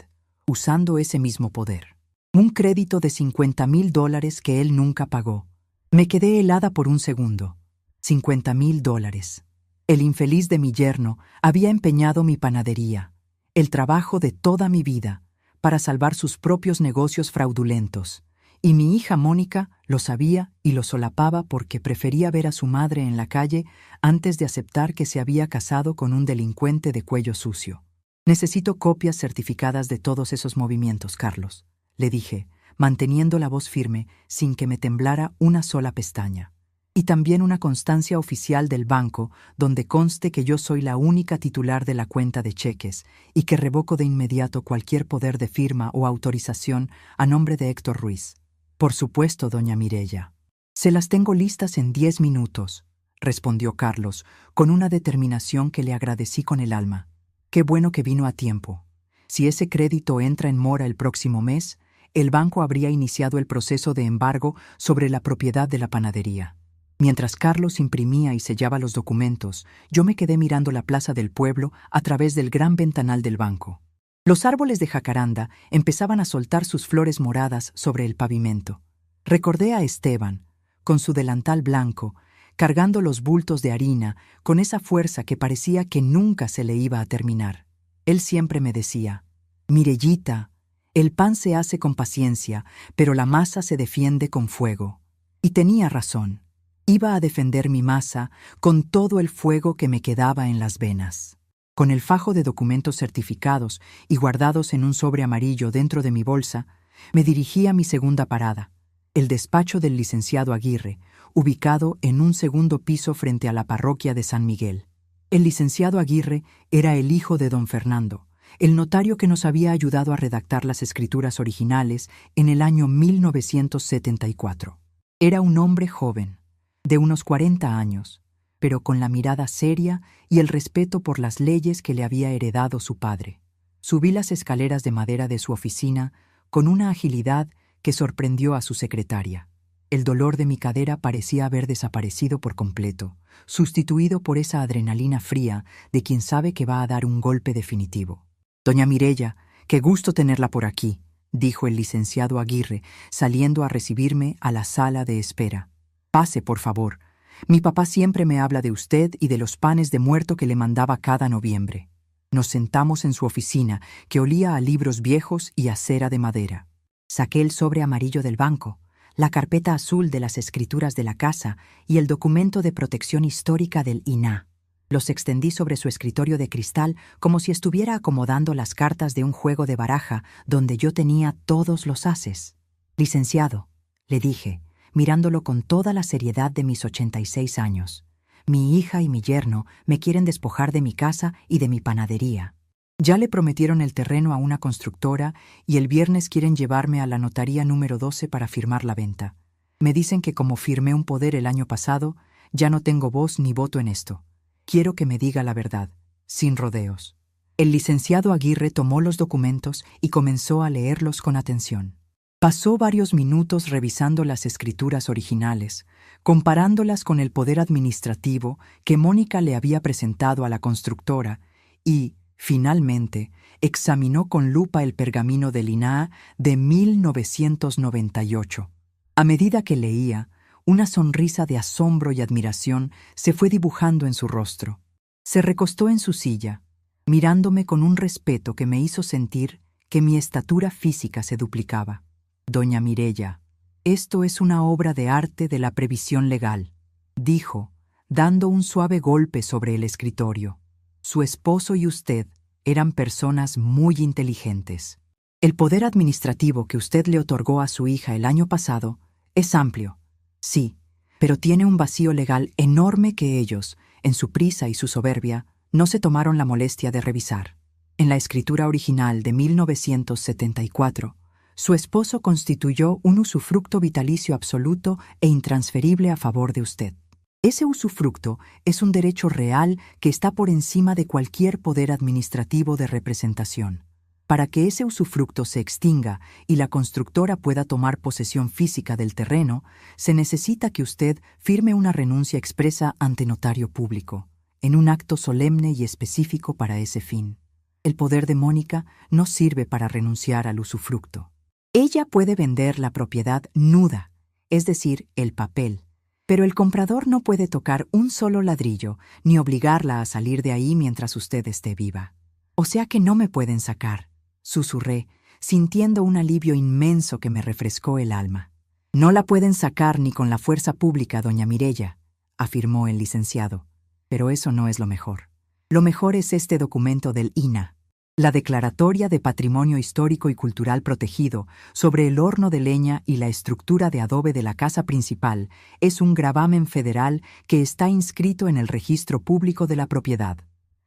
usando ese mismo poder. Un crédito de $50,000 que él nunca pagó. Me quedé helada por un segundo. $50,000. El infeliz de mi yerno había empeñado mi panadería, el trabajo de toda mi vida, para salvar sus propios negocios fraudulentos. Y mi hija Mónica lo sabía y lo solapaba porque prefería ver a su madre en la calle antes de aceptar que se había casado con un delincuente de cuello sucio. Necesito copias certificadas de todos esos movimientos, Carlos, le dije, manteniendo la voz firme sin que me temblara una sola pestaña. Y también una constancia oficial del banco donde conste que yo soy la única titular de la cuenta de cheques y que revoco de inmediato cualquier poder de firma o autorización a nombre de Héctor Ruiz. Por supuesto, doña Mireya. Se las tengo listas en 10 minutos, respondió Carlos, con una determinación que le agradecí con el alma. Qué bueno que vino a tiempo. Si ese crédito entra en mora el próximo mes, el banco habría iniciado el proceso de embargo sobre la propiedad de la panadería. Mientras Carlos imprimía y sellaba los documentos, yo me quedé mirando la plaza del pueblo a través del gran ventanal del banco. Los árboles de jacaranda empezaban a soltar sus flores moradas sobre el pavimento. Recordé a Esteban, con su delantal blanco, cargando los bultos de harina con esa fuerza que parecía que nunca se le iba a terminar. Él siempre me decía, «Mirellita, el pan se hace con paciencia, pero la masa se defiende con fuego». Y tenía razón. Iba a defender mi masa con todo el fuego que me quedaba en las venas. Con el fajo de documentos certificados y guardados en un sobre amarillo dentro de mi bolsa, me dirigí a mi segunda parada, el despacho del licenciado Aguirre, ubicado en un segundo piso frente a la parroquia de San Miguel. El licenciado Aguirre era el hijo de don Fernando, el notario que nos había ayudado a redactar las escrituras originales en el año 1974. Era un hombre joven, de unos 40 años, pero con la mirada seria y el respeto por las leyes que le había heredado su padre. Subí las escaleras de madera de su oficina con una agilidad que sorprendió a su secretaria. El dolor de mi cadera parecía haber desaparecido por completo, sustituido por esa adrenalina fría de quien sabe que va a dar un golpe definitivo. «Doña Mireya, qué gusto tenerla por aquí», dijo el licenciado Aguirre, saliendo a recibirme a la sala de espera. «Pase, por favor. Mi papá siempre me habla de usted y de los panes de muerto que le mandaba cada noviembre». Nos sentamos en su oficina, que olía a libros viejos y a cera de madera. Saqué el sobre amarillo del banco, la carpeta azul de las escrituras de la casa y el documento de protección histórica del INAH. Los extendí sobre su escritorio de cristal como si estuviera acomodando las cartas de un juego de baraja donde yo tenía todos los ases. «Licenciado», le dije, mirándolo con toda la seriedad de mis 86 años. «Mi hija y mi yerno me quieren despojar de mi casa y de mi panadería. Ya le prometieron el terreno a una constructora y el viernes quieren llevarme a la notaría número 12 para firmar la venta. Me dicen que como firmé un poder el año pasado, ya no tengo voz ni voto en esto. Quiero que me diga la verdad, sin rodeos». El licenciado Aguirre tomó los documentos y comenzó a leerlos con atención. Pasó varios minutos revisando las escrituras originales, comparándolas con el poder administrativo que Mónica le había presentado a la constructora y, finalmente, examinó con lupa el pergamino del INAH de 1998. A medida que leía, una sonrisa de asombro y admiración se fue dibujando en su rostro. Se recostó en su silla, mirándome con un respeto que me hizo sentir que mi estatura física se duplicaba. «Doña Mireya, esto es una obra de arte de la previsión legal», dijo, dando un suave golpe sobre el escritorio. «Su esposo y usted eran personas muy inteligentes. El poder administrativo que usted le otorgó a su hija el año pasado es amplio, sí, pero tiene un vacío legal enorme que ellos, en su prisa y su soberbia, no se tomaron la molestia de revisar. En la escritura original de 1974, su esposo constituyó un usufructo vitalicio absoluto e intransferible a favor de usted. Ese usufructo es un derecho real que está por encima de cualquier poder administrativo de representación. Para que ese usufructo se extinga y la constructora pueda tomar posesión física del terreno, se necesita que usted firme una renuncia expresa ante notario público, en un acto solemne y específico para ese fin. El poder de Mónica no sirve para renunciar al usufructo. Ella puede vender la propiedad nuda, es decir, el papel, pero el comprador no puede tocar un solo ladrillo ni obligarla a salir de ahí mientras usted esté viva. O sea que no me pueden sacar, susurré, sintiendo un alivio inmenso que me refrescó el alma. «No la pueden sacar ni con la fuerza pública, doña Mireya», afirmó el licenciado. «Pero eso no es lo mejor. Lo mejor es este documento del INAH. La Declaratoria de Patrimonio Histórico y Cultural Protegido sobre el horno de leña y la estructura de adobe de la casa principal es un gravamen federal que está inscrito en el Registro Público de la Propiedad.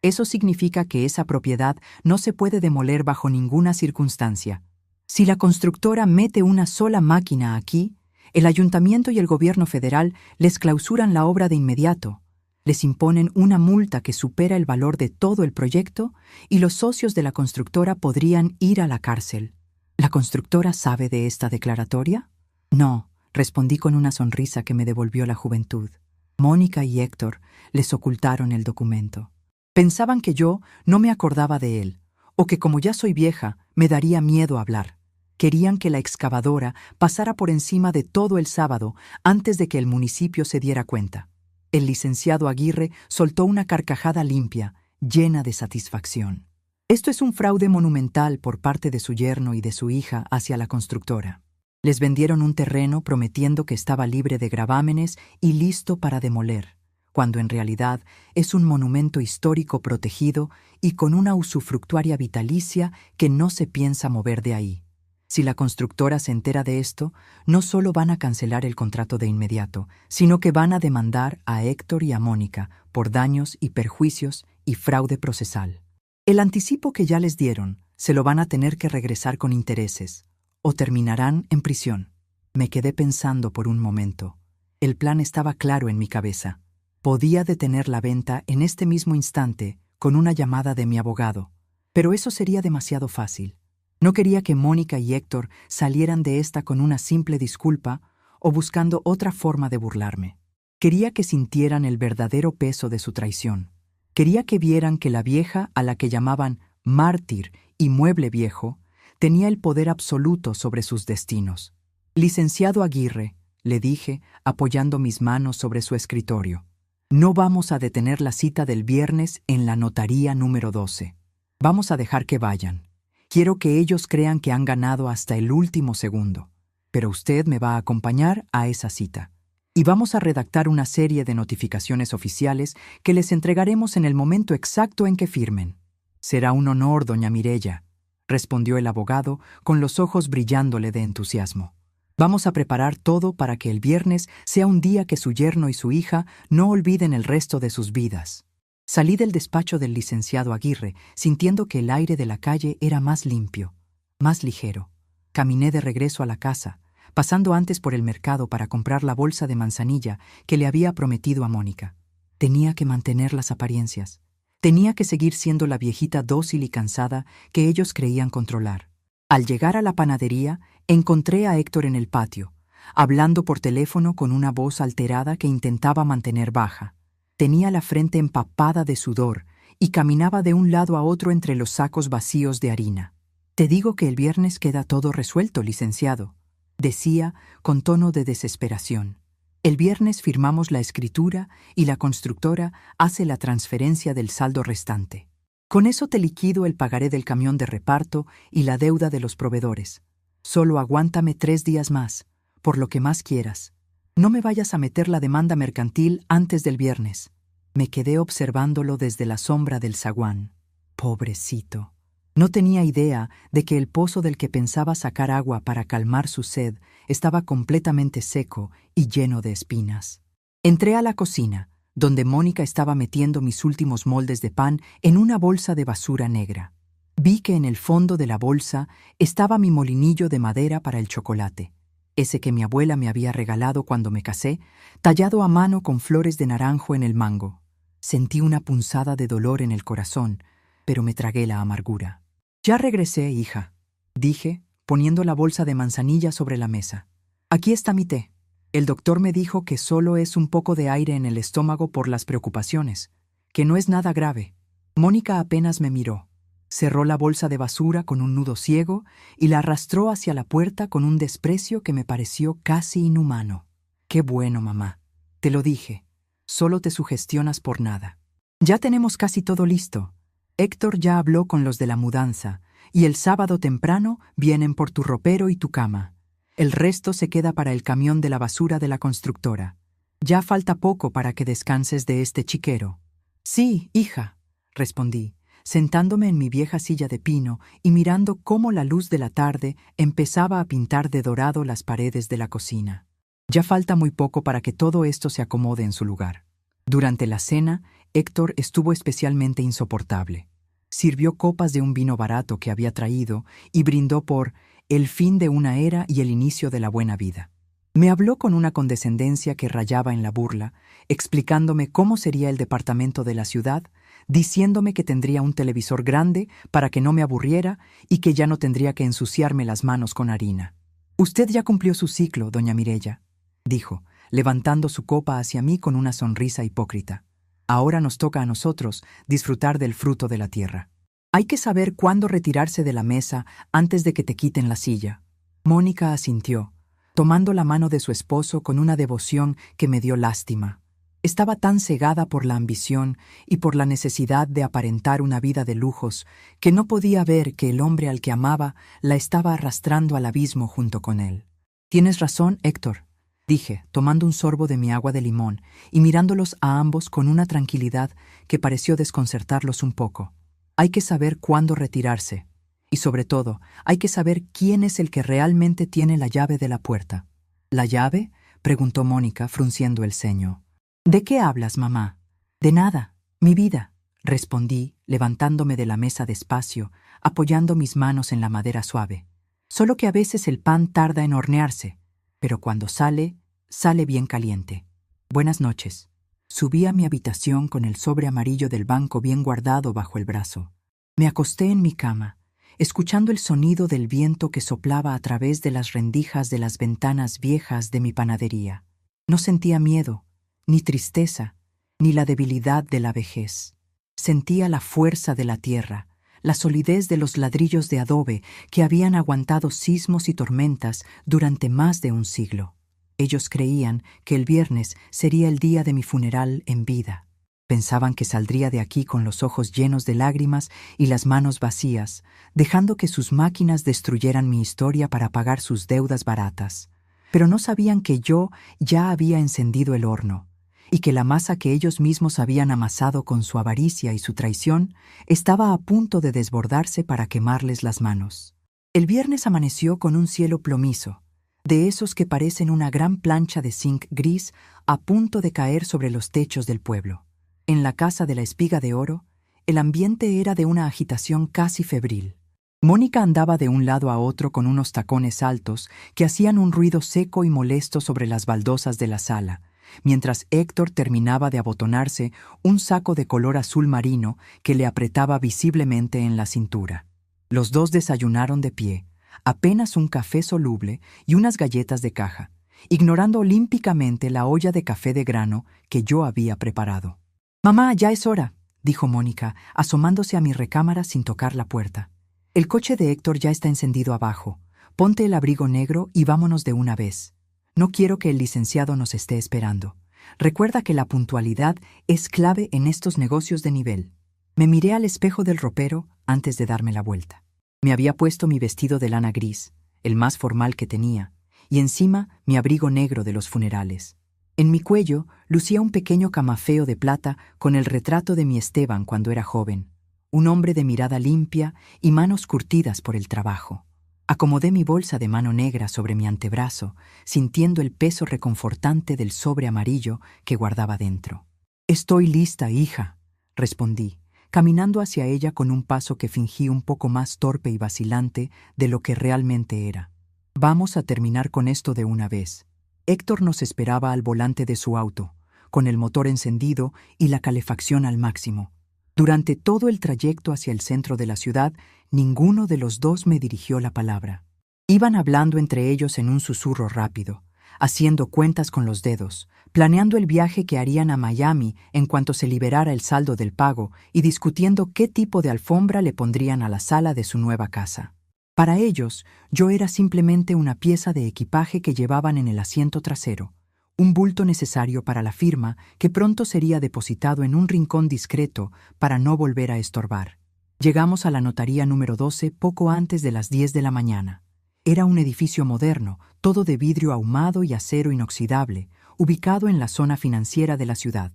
Eso significa que esa propiedad no se puede demoler bajo ninguna circunstancia. Si la constructora mete una sola máquina aquí, el ayuntamiento y el gobierno federal les clausuran la obra de inmediato. Les imponen una multa que supera el valor de todo el proyecto y los socios de la constructora podrían ir a la cárcel. ¿La constructora sabe de esta declaratoria? No, respondí con una sonrisa que me devolvió la juventud. Mónica y Héctor les ocultaron el documento. Pensaban que yo no me acordaba de él, o que como ya soy vieja, me daría miedo hablar. Querían que la excavadora pasara por encima de todo el sábado antes de que el municipio se diera cuenta. El licenciado Aguirre soltó una carcajada limpia, llena de satisfacción. Esto es un fraude monumental por parte de su yerno y de su hija hacia la constructora. Les vendieron un terreno prometiendo que estaba libre de gravámenes y listo para demoler, cuando en realidad es un monumento histórico protegido y con una usufructuaria vitalicia que no se piensa mover de ahí. Si la constructora se entera de esto, no solo van a cancelar el contrato de inmediato, sino que van a demandar a Héctor y a Mónica por daños y perjuicios y fraude procesal. El anticipo que ya les dieron se lo van a tener que regresar con intereses, o terminarán en prisión. Me quedé pensando por un momento. El plan estaba claro en mi cabeza. Podía detener la venta en este mismo instante con una llamada de mi abogado, pero eso sería demasiado fácil. No quería que Mónica y Héctor salieran de esta con una simple disculpa o buscando otra forma de burlarme. Quería que sintieran el verdadero peso de su traición. Quería que vieran que la vieja a la que llamaban mártir y mueble viejo tenía el poder absoluto sobre sus destinos. Licenciado Aguirre, le dije, apoyando mis manos sobre su escritorio, no vamos a detener la cita del viernes en la notaría número 12. Vamos a dejar que vayan. Quiero que ellos crean que han ganado hasta el último segundo, pero usted me va a acompañar a esa cita. Y vamos a redactar una serie de notificaciones oficiales que les entregaremos en el momento exacto en que firmen. Será un honor, doña Mireya, respondió el abogado con los ojos brillándole de entusiasmo. Vamos a preparar todo para que el viernes sea un día que su yerno y su hija no olviden el resto de sus vidas. Salí del despacho del licenciado Aguirre, sintiendo que el aire de la calle era más limpio, más ligero. Caminé de regreso a la casa, pasando antes por el mercado para comprar la bolsa de manzanilla que le había prometido a Mónica. Tenía que mantener las apariencias. Tenía que seguir siendo la viejita dócil y cansada que ellos creían controlar. Al llegar a la panadería, encontré a Héctor en el patio, hablando por teléfono con una voz alterada que intentaba mantener baja. Tenía la frente empapada de sudor y caminaba de un lado a otro entre los sacos vacíos de harina. «Te digo que el viernes queda todo resuelto, licenciado», decía con tono de desesperación. «El viernes firmamos la escritura y la constructora hace la transferencia del saldo restante. Con eso te liquido el pagaré del camión de reparto y la deuda de los proveedores. Solo aguántame 3 días más, por lo que más quieras. No me vayas a meter la demanda mercantil antes del viernes». Me quedé observándolo desde la sombra del zaguán. Pobrecito. No tenía idea de que el pozo del que pensaba sacar agua para calmar su sed estaba completamente seco y lleno de espinas. Entré a la cocina, donde Mónica estaba metiendo mis últimos moldes de pan en una bolsa de basura negra. Vi que en el fondo de la bolsa estaba mi molinillo de madera para el chocolate, ese que mi abuela me había regalado cuando me casé, tallado a mano con flores de naranjo en el mango. Sentí una punzada de dolor en el corazón, pero me tragué la amargura. «Ya regresé, hija», dije, poniendo la bolsa de manzanilla sobre la mesa. «Aquí está mi té. El doctor me dijo que solo es un poco de aire en el estómago por las preocupaciones, que no es nada grave». Mónica apenas me miró. Cerró la bolsa de basura con un nudo ciego y la arrastró hacia la puerta con un desprecio que me pareció casi inhumano. «Qué bueno, mamá. Te lo dije. Solo te sugestionas por nada. Ya tenemos casi todo listo. Héctor ya habló con los de la mudanza, y el sábado temprano vienen por tu ropero y tu cama. El resto se queda para el camión de la basura de la constructora. Ya falta poco para que descanses de este chiquero». «Sí, hija», respondí, sentándome en mi vieja silla de pino y mirando cómo la luz de la tarde empezaba a pintar de dorado las paredes de la cocina. Ya falta muy poco para que todo esto se acomode en su lugar. Durante la cena, Héctor estuvo especialmente insoportable. Sirvió copas de un vino barato que había traído y brindó por el fin de una era y el inicio de la buena vida. Me habló con una condescendencia que rayaba en la burla, explicándome cómo sería el departamento de la ciudad, diciéndome que tendría un televisor grande para que no me aburriera y que ya no tendría que ensuciarme las manos con harina. «Usted ya cumplió su ciclo, doña Mireya», dijo, levantando su copa hacia mí con una sonrisa hipócrita. «Ahora nos toca a nosotros disfrutar del fruto de la tierra. Hay que saber cuándo retirarse de la mesa antes de que te quiten la silla». Mónica asintió, tomando la mano de su esposo con una devoción que me dio lástima. Estaba tan cegada por la ambición y por la necesidad de aparentar una vida de lujos que no podía ver que el hombre al que amaba la estaba arrastrando al abismo junto con él. «Tienes razón, Héctor», dije, tomando un sorbo de mi agua de limón y mirándolos a ambos con una tranquilidad que pareció desconcertarlos un poco. «Hay que saber cuándo retirarse. Y sobre todo, hay que saber quién es el que realmente tiene la llave de la puerta». «¿La llave?», preguntó Mónica, frunciendo el ceño. «¿De qué hablas, mamá?» «De nada, mi vida», respondí, levantándome de la mesa despacio, apoyando mis manos en la madera suave. «Solo que a veces el pan tarda en hornearse, pero cuando sale, sale bien caliente. Buenas noches». Subí a mi habitación con el sobre amarillo del banco bien guardado bajo el brazo. Me acosté en mi cama, escuchando el sonido del viento que soplaba a través de las rendijas de las ventanas viejas de mi panadería. No sentía miedo, ni tristeza, ni la debilidad de la vejez. Sentía la fuerza de la tierra, la solidez de los ladrillos de adobe que habían aguantado sismos y tormentas durante más de un siglo. Ellos creían que el viernes sería el día de mi funeral en vida. Pensaban que saldría de aquí con los ojos llenos de lágrimas y las manos vacías, dejando que sus máquinas destruyeran mi historia para pagar sus deudas baratas. Pero no sabían que yo ya había encendido el horno, y que la masa que ellos mismos habían amasado con su avaricia y su traición estaba a punto de desbordarse para quemarles las manos. El viernes amaneció con un cielo plomizo, de esos que parecen una gran plancha de zinc gris a punto de caer sobre los techos del pueblo. En la casa de la Espiga de Oro, el ambiente era de una agitación casi febril. Mónica andaba de un lado a otro con unos tacones altos que hacían un ruido seco y molesto sobre las baldosas de la sala, mientras Héctor terminaba de abotonarse un saco de color azul marino que le apretaba visiblemente en la cintura. Los dos desayunaron de pie, apenas un café soluble y unas galletas de caja, ignorando olímpicamente la olla de café de grano que yo había preparado. «Mamá, ya es hora», dijo Mónica, asomándose a mi recámara sin tocar la puerta. «El coche de Héctor ya está encendido abajo. Ponte el abrigo negro y vámonos de una vez. No quiero que el licenciado nos esté esperando. Recuerda que la puntualidad es clave en estos negocios de nivel». Me miré al espejo del ropero antes de darme la vuelta. Me había puesto mi vestido de lana gris, el más formal que tenía, y encima mi abrigo negro de los funerales. En mi cuello lucía un pequeño camafeo de plata con el retrato de mi Esteban cuando era joven, un hombre de mirada limpia y manos curtidas por el trabajo. Acomodé mi bolsa de mano negra sobre mi antebrazo, sintiendo el peso reconfortante del sobre amarillo que guardaba dentro. «Estoy lista, hija», respondí, caminando hacia ella con un paso que fingí un poco más torpe y vacilante de lo que realmente era. «Vamos a terminar con esto de una vez». Héctor nos esperaba al volante de su auto, con el motor encendido y la calefacción al máximo. Durante todo el trayecto hacia el centro de la ciudad, ninguno de los dos me dirigió la palabra. Iban hablando entre ellos en un susurro rápido, haciendo cuentas con los dedos, planeando el viaje que harían a Miami en cuanto se liberara el saldo del pago y discutiendo qué tipo de alfombra le pondrían a la sala de su nueva casa. Para ellos, yo era simplemente una pieza de equipaje que llevaban en el asiento trasero, un bulto necesario para la firma que pronto sería depositado en un rincón discreto para no volver a estorbar. Llegamos a la notaría número 12 poco antes de las 10 de la mañana. Era un edificio moderno, todo de vidrio ahumado y acero inoxidable, ubicado en la zona financiera de la ciudad.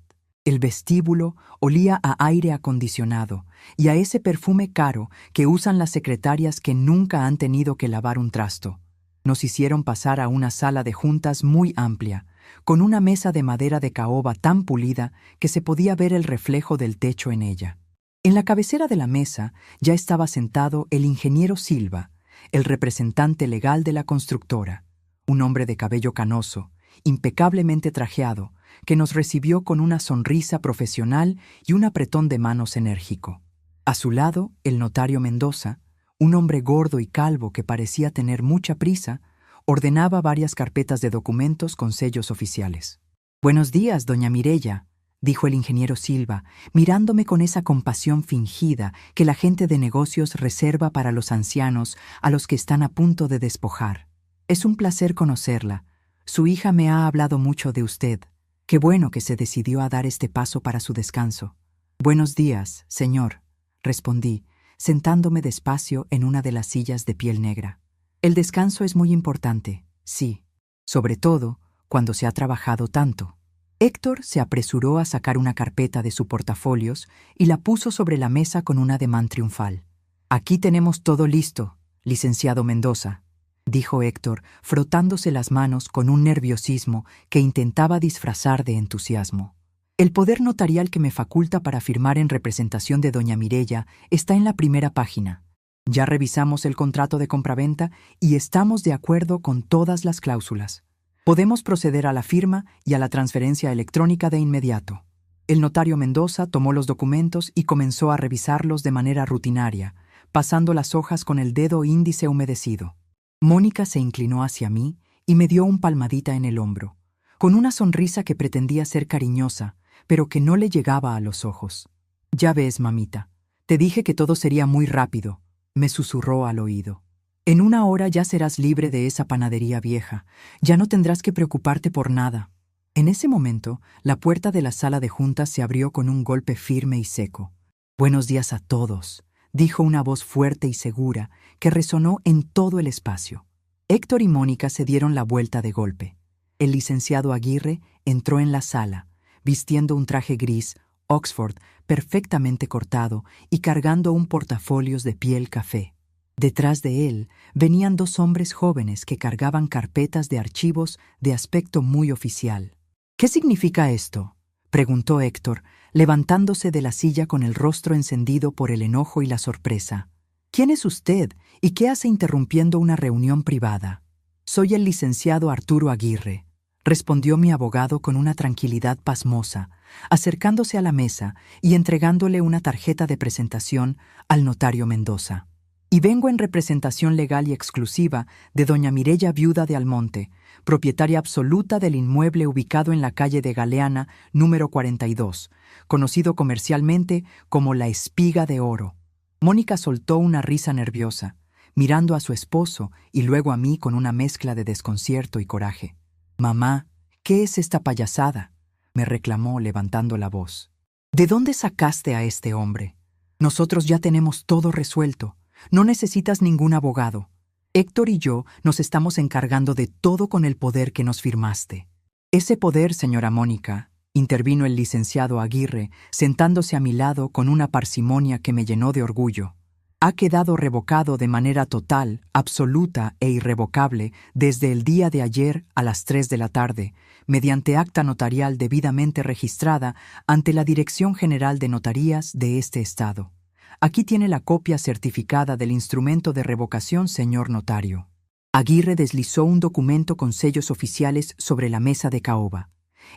El vestíbulo olía a aire acondicionado y a ese perfume caro que usan las secretarias que nunca han tenido que lavar un trasto. Nos hicieron pasar a una sala de juntas muy amplia, con una mesa de madera de caoba tan pulida que se podía ver el reflejo del techo en ella. En la cabecera de la mesa ya estaba sentado el ingeniero Silva, el representante legal de la constructora, un hombre de cabello canoso, impecablemente trajeado, que nos recibió con una sonrisa profesional y un apretón de manos enérgico. A su lado, el notario Mendoza, un hombre gordo y calvo que parecía tener mucha prisa, ordenaba varias carpetas de documentos con sellos oficiales. «Buenos días, doña Mireya», dijo el ingeniero Silva, mirándome con esa compasión fingida que la gente de negocios reserva para los ancianos a los que están a punto de despojar. «Es un placer conocerla. Su hija me ha hablado mucho de usted. Qué bueno que se decidió a dar este paso para su descanso». «Buenos días, señor», respondí, sentándome despacio en una de las sillas de piel negra. «El descanso es muy importante, sí, sobre todo cuando se ha trabajado tanto». Héctor se apresuró a sacar una carpeta de su portafolios y la puso sobre la mesa con un ademán triunfal. «Aquí tenemos todo listo, licenciado Mendoza», dijo Héctor, frotándose las manos con un nerviosismo que intentaba disfrazar de entusiasmo. «El poder notarial que me faculta para firmar en representación de doña Mireya está en la primera página. Ya revisamos el contrato de compraventa y estamos de acuerdo con todas las cláusulas. Podemos proceder a la firma y a la transferencia electrónica de inmediato». El notario Mendoza tomó los documentos y comenzó a revisarlos de manera rutinaria, pasando las hojas con el dedo índice humedecido. Mónica se inclinó hacia mí y me dio un palmadita en el hombro, con una sonrisa que pretendía ser cariñosa, pero que no le llegaba a los ojos. «Ya ves, mamita, te dije que todo sería muy rápido», me susurró al oído. «En 1 hora ya serás libre de esa panadería vieja. Ya no tendrás que preocuparte por nada». En ese momento, la puerta de la sala de juntas se abrió con un golpe firme y seco. «Buenos días a todos», dijo una voz fuerte y segura que resonó en todo el espacio. Héctor y Mónica se dieron la vuelta de golpe. El licenciado Aguirre entró en la sala, vistiendo un traje gris, Oxford, perfectamente cortado y cargando un portafolios de piel café. Detrás de él venían 2 hombres jóvenes que cargaban carpetas de archivos de aspecto muy oficial. «¿Qué significa esto?», preguntó Héctor, levantándose de la silla con el rostro encendido por el enojo y la sorpresa. «¿Quién es usted y qué hace interrumpiendo una reunión privada?». «Soy el licenciado Arturo Aguirre», respondió mi abogado con una tranquilidad pasmosa, acercándose a la mesa y entregándole una tarjeta de presentación al notario Mendoza. «Y vengo en representación legal y exclusiva de doña Mireya Viuda de Almonte, propietaria absoluta del inmueble ubicado en la calle de Galeana, número 42, conocido comercialmente como La Espiga de Oro». Mónica soltó una risa nerviosa, mirando a su esposo y luego a mí con una mezcla de desconcierto y coraje. «Mamá, ¿qué es esta payasada?», me reclamó levantando la voz. «¿De dónde sacaste a este hombre? Nosotros ya tenemos todo resuelto. No necesitas ningún abogado. Héctor y yo nos estamos encargando de todo con el poder que nos firmaste». «Ese poder, señora Mónica», intervino el licenciado Aguirre, sentándose a mi lado con una parsimonia que me llenó de orgullo, «ha quedado revocado de manera total, absoluta e irrevocable desde el día de ayer a las 3 de la tarde, mediante acta notarial debidamente registrada ante la Dirección General de Notarías de este Estado. Aquí tiene la copia certificada del instrumento de revocación, señor notario». Aguirre deslizó un documento con sellos oficiales sobre la mesa de caoba.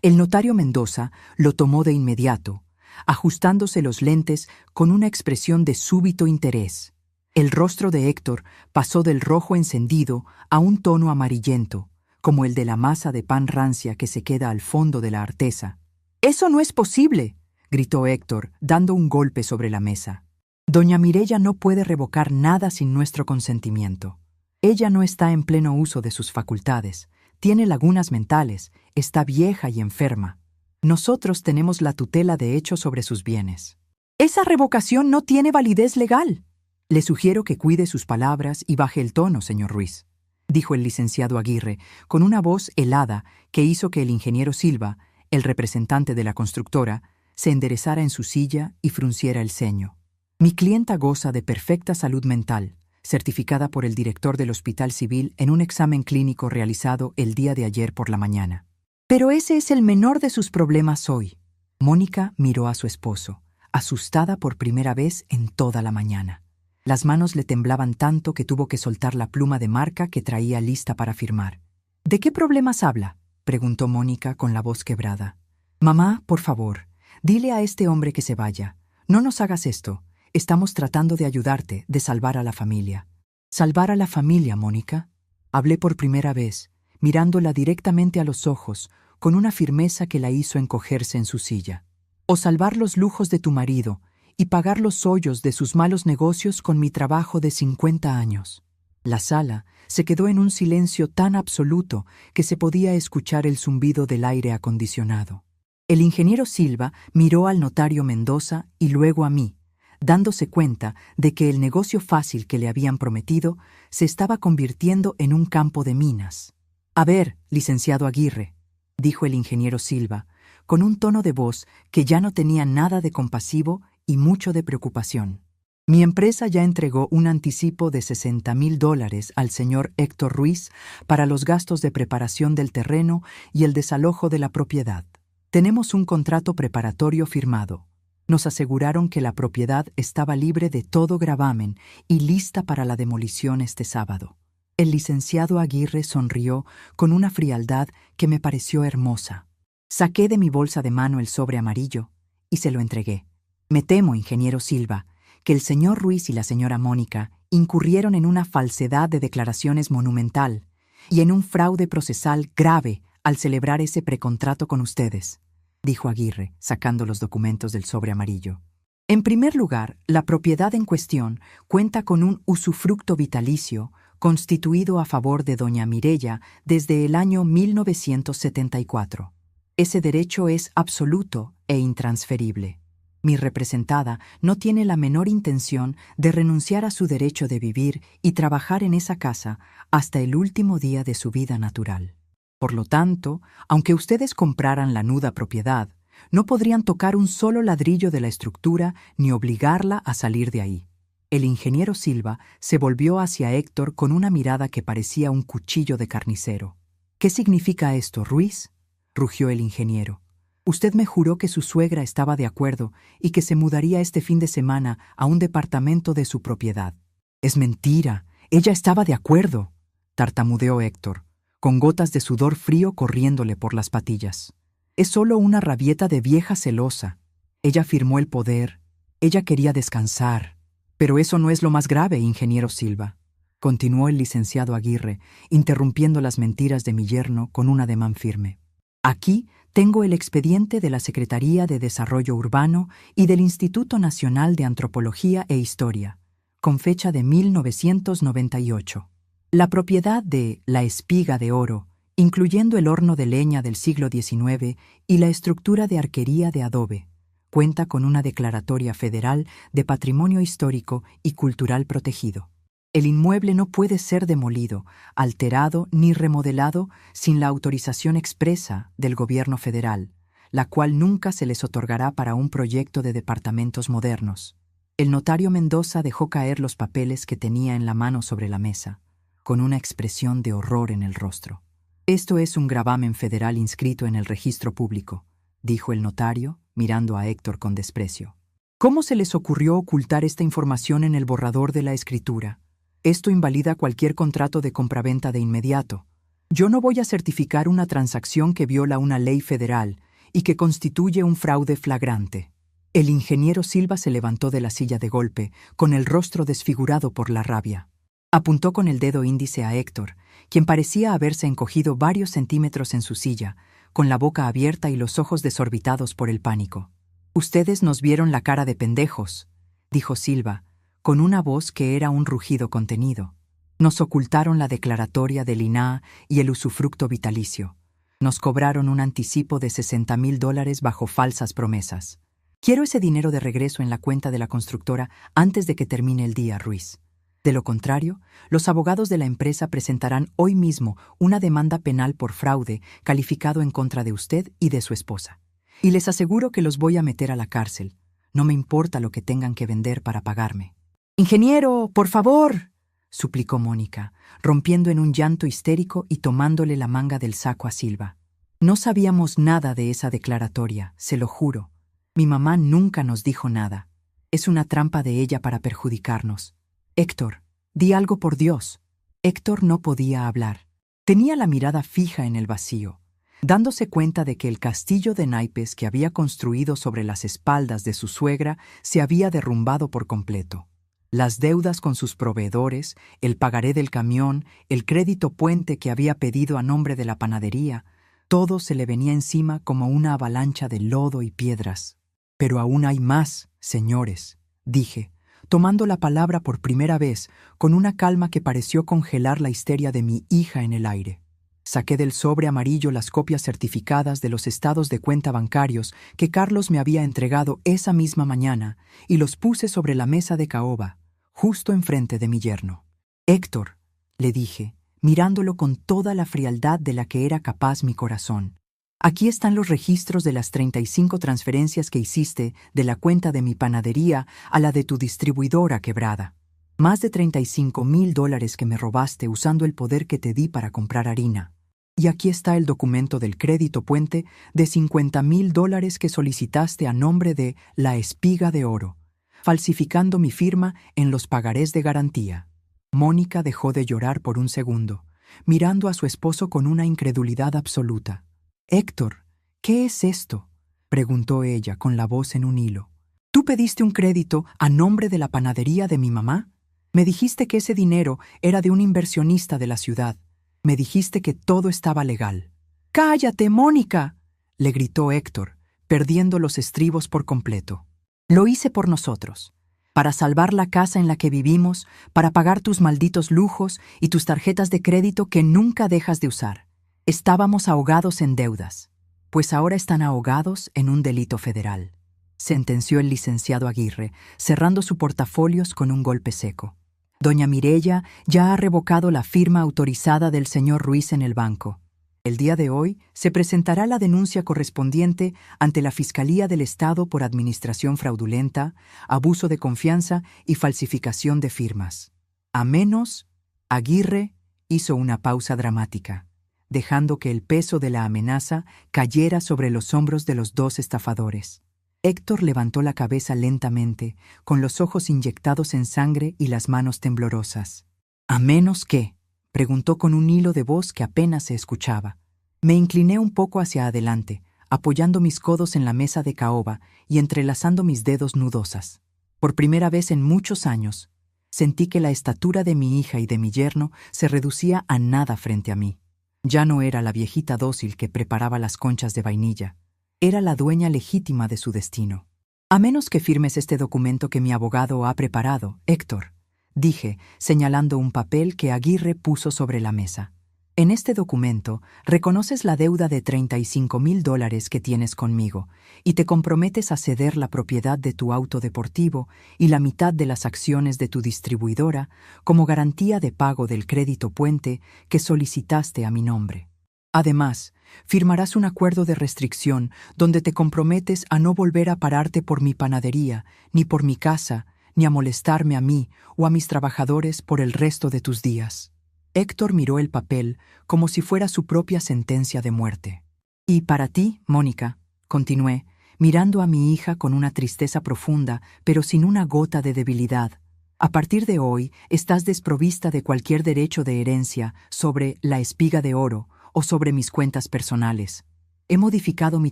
El notario Mendoza lo tomó de inmediato, ajustándose los lentes con una expresión de súbito interés. El rostro de Héctor pasó del rojo encendido a un tono amarillento, como el de la masa de pan rancia que se queda al fondo de la artesa. «¡Eso no es posible!», gritó Héctor, dando un golpe sobre la mesa. «Doña Mireya no puede revocar nada sin nuestro consentimiento. Ella no está en pleno uso de sus facultades, tiene lagunas mentales, está vieja y enferma. Nosotros tenemos la tutela de hecho sobre sus bienes». «Esa revocación no tiene validez legal». «Le sugiero que cuide sus palabras y baje el tono, señor Ruiz», dijo el licenciado Aguirre, con una voz helada que hizo que el ingeniero Silva, el representante de la constructora, se enderezara en su silla y frunciera el ceño. Mi clienta goza de perfecta salud mental, certificada por el director del Hospital Civil en un examen clínico realizado el día de ayer por la mañana. Pero ese es el menor de sus problemas hoy. Mónica miró a su esposo, asustada por primera vez en toda la mañana. Las manos le temblaban tanto que tuvo que soltar la pluma de marca que traía lista para firmar. ¿De qué problemas habla?, preguntó Mónica con la voz quebrada. Mamá, por favor, dile a este hombre que se vaya. No nos hagas esto. Estamos tratando de ayudarte, de salvar a la familia. ¿Salvar a la familia, Mónica? Hablé por primera vez, mirándola directamente a los ojos, con una firmeza que la hizo encogerse en su silla. O salvar los lujos de tu marido y pagar los hoyos de sus malos negocios con mi trabajo de 50 años. La sala se quedó en un silencio tan absoluto que se podía escuchar el zumbido del aire acondicionado. El ingeniero Silva miró al notario Mendoza y luego a mí, dándose cuenta de que el negocio fácil que le habían prometido se estaba convirtiendo en un campo de minas. A ver, licenciado Aguirre, dijo el ingeniero Silva, con un tono de voz que ya no tenía nada de compasivo y mucho de preocupación. Mi empresa ya entregó un anticipo de $60,000 al señor Héctor Ruiz para los gastos de preparación del terreno y el desalojo de la propiedad. Tenemos un contrato preparatorio firmado. Nos aseguraron que la propiedad estaba libre de todo gravamen y lista para la demolición este sábado. El licenciado Aguirre sonrió con una frialdad que me pareció hermosa. Saqué de mi bolsa de mano el sobre amarillo y se lo entregué. Me temo, ingeniero Silva, que el señor Ruiz y la señora Mónica incurrieron en una falsedad de declaraciones monumental y en un fraude procesal grave al celebrar ese precontrato con ustedes, dijo Aguirre, sacando los documentos del sobre amarillo. En primer lugar, la propiedad en cuestión cuenta con un usufructo vitalicio constituido a favor de doña Mireya desde el año 1974. Ese derecho es absoluto e intransferible. Mi representada no tiene la menor intención de renunciar a su derecho de vivir y trabajar en esa casa hasta el último día de su vida natural. Por lo tanto, aunque ustedes compraran la nuda propiedad, no podrían tocar un solo ladrillo de la estructura ni obligarla a salir de ahí. El ingeniero Silva se volvió hacia Héctor con una mirada que parecía un cuchillo de carnicero. ¿Qué significa esto, Ruiz?, rugió el ingeniero. Usted me juró que su suegra estaba de acuerdo y que se mudaría este fin de semana a un departamento de su propiedad. Es mentira, ella estaba de acuerdo, tartamudeó Héctor, con gotas de sudor frío corriéndole por las patillas. Es solo una rabieta de vieja celosa. Ella firmó el poder, ella quería descansar. Pero eso no es lo más grave, ingeniero Silva, continuó el licenciado Aguirre, interrumpiendo las mentiras de mi yerno con un ademán firme. Aquí tengo el expediente de la Secretaría de Desarrollo Urbano y del Instituto Nacional de Antropología e Historia, con fecha de 1998. La propiedad de La Espiga de Oro, incluyendo el horno de leña del siglo XIX y la estructura de arquería de adobe, cuenta con una declaratoria federal de patrimonio histórico y cultural protegido. El inmueble no puede ser demolido, alterado ni remodelado sin la autorización expresa del gobierno federal, la cual nunca se les otorgará para un proyecto de departamentos modernos. El notario Mendoza dejó caer los papeles que tenía en la mano sobre la mesa, con una expresión de horror en el rostro. Esto es un gravamen federal inscrito en el registro público, dijo el notario, mirando a Héctor con desprecio. ¿Cómo se les ocurrió ocultar esta información en el borrador de la escritura? Esto invalida cualquier contrato de compraventa de inmediato. Yo no voy a certificar una transacción que viola una ley federal y que constituye un fraude flagrante. El ingeniero Silva se levantó de la silla de golpe, con el rostro desfigurado por la rabia. Apuntó con el dedo índice a Héctor, quien parecía haberse encogido varios centímetros en su silla, con la boca abierta y los ojos desorbitados por el pánico. «Ustedes nos vieron la cara de pendejos», dijo Silva, con una voz que era un rugido contenido. Nos ocultaron la declaratoria del INAH y el usufructo vitalicio. Nos cobraron un anticipo de $60,000 bajo falsas promesas. Quiero ese dinero de regreso en la cuenta de la constructora antes de que termine el día, Ruiz. De lo contrario, los abogados de la empresa presentarán hoy mismo una demanda penal por fraude calificado en contra de usted y de su esposa. Y les aseguro que los voy a meter a la cárcel. No me importa lo que tengan que vender para pagarme. «Ingeniero, por favor», suplicó Mónica, rompiendo en un llanto histérico y tomándole la manga del saco a Silva. No sabíamos nada de esa declaratoria, se lo juro. Mi mamá nunca nos dijo nada. Es una trampa de ella para perjudicarnos. Héctor, di algo por Dios. Héctor no podía hablar. Tenía la mirada fija en el vacío, dándose cuenta de que el castillo de naipes que había construido sobre las espaldas de su suegra se había derrumbado por completo. Las deudas con sus proveedores, el pagaré del camión, el crédito puente que había pedido a nombre de la panadería, todo se le venía encima como una avalancha de lodo y piedras. «Pero aún hay más, señores», dije, tomando la palabra por primera vez con una calma que pareció congelar la histeria de mi hija en el aire. Saqué del sobre amarillo las copias certificadas de los estados de cuenta bancarios que Carlos me había entregado esa misma mañana y los puse sobre la mesa de caoba, justo enfrente de mi yerno. «Héctor», le dije, mirándolo con toda la frialdad de la que era capaz mi corazón, «aquí están los registros de las 35 transferencias que hiciste de la cuenta de mi panadería a la de tu distribuidora quebrada. Más de $35,000 que me robaste usando el poder que te di para comprar harina. Y aquí está el documento del crédito puente de $50,000 que solicitaste a nombre de La Espiga de Oro, falsificando mi firma en los pagarés de garantía». Mónica dejó de llorar por un segundo, mirando a su esposo con una incredulidad absoluta. «Héctor, ¿qué es esto?», preguntó ella con la voz en un hilo. «¿Tú pediste un crédito a nombre de la panadería de mi mamá? Me dijiste que ese dinero era de un inversionista de la ciudad. Me dijiste que todo estaba legal». «¡Cállate, Mónica!», le gritó Héctor, perdiendo los estribos por completo. «Lo hice por nosotros, para salvar la casa en la que vivimos, para pagar tus malditos lujos y tus tarjetas de crédito que nunca dejas de usar. Estábamos ahogados en deudas, pues ahora están ahogados en un delito federal», sentenció el licenciado Aguirre, cerrando su portafolios con un golpe seco. «Doña Mireya ya ha revocado la firma autorizada del señor Ruiz en el banco. El día de hoy se presentará la denuncia correspondiente ante la Fiscalía del Estado por administración fraudulenta, abuso de confianza y falsificación de firmas. A menos», Aguirre hizo una pausa dramática, dejando que el peso de la amenaza cayera sobre los hombros de los dos estafadores. Héctor levantó la cabeza lentamente, con los ojos inyectados en sangre y las manos temblorosas. «¿A menos qué?», preguntó con un hilo de voz que apenas se escuchaba. Me incliné un poco hacia adelante, apoyando mis codos en la mesa de caoba y entrelazando mis dedos nudosas. Por primera vez en muchos años, sentí que la estatura de mi hija y de mi yerno se reducía a nada frente a mí. Ya no era la viejita dócil que preparaba las conchas de vainilla. Era la dueña legítima de su destino. «A menos que firmes este documento que mi abogado ha preparado, Héctor», dije, señalando un papel que Aguirre puso sobre la mesa. «En este documento reconoces la deuda de $35,000 que tienes conmigo y te comprometes a ceder la propiedad de tu auto deportivo y la mitad de las acciones de tu distribuidora como garantía de pago del crédito puente que solicitaste a mi nombre. Además, firmarás un acuerdo de restricción donde te comprometes a no volver a pararte por mi panadería, ni por mi casa, ni a molestarme a mí o a mis trabajadores por el resto de tus días». Héctor miró el papel como si fuera su propia sentencia de muerte. «Y para ti, Mónica», continué, mirando a mi hija con una tristeza profunda, pero sin una gota de debilidad, «a partir de hoy estás desprovista de cualquier derecho de herencia sobre La Espiga de Oro o sobre mis cuentas personales. He modificado mi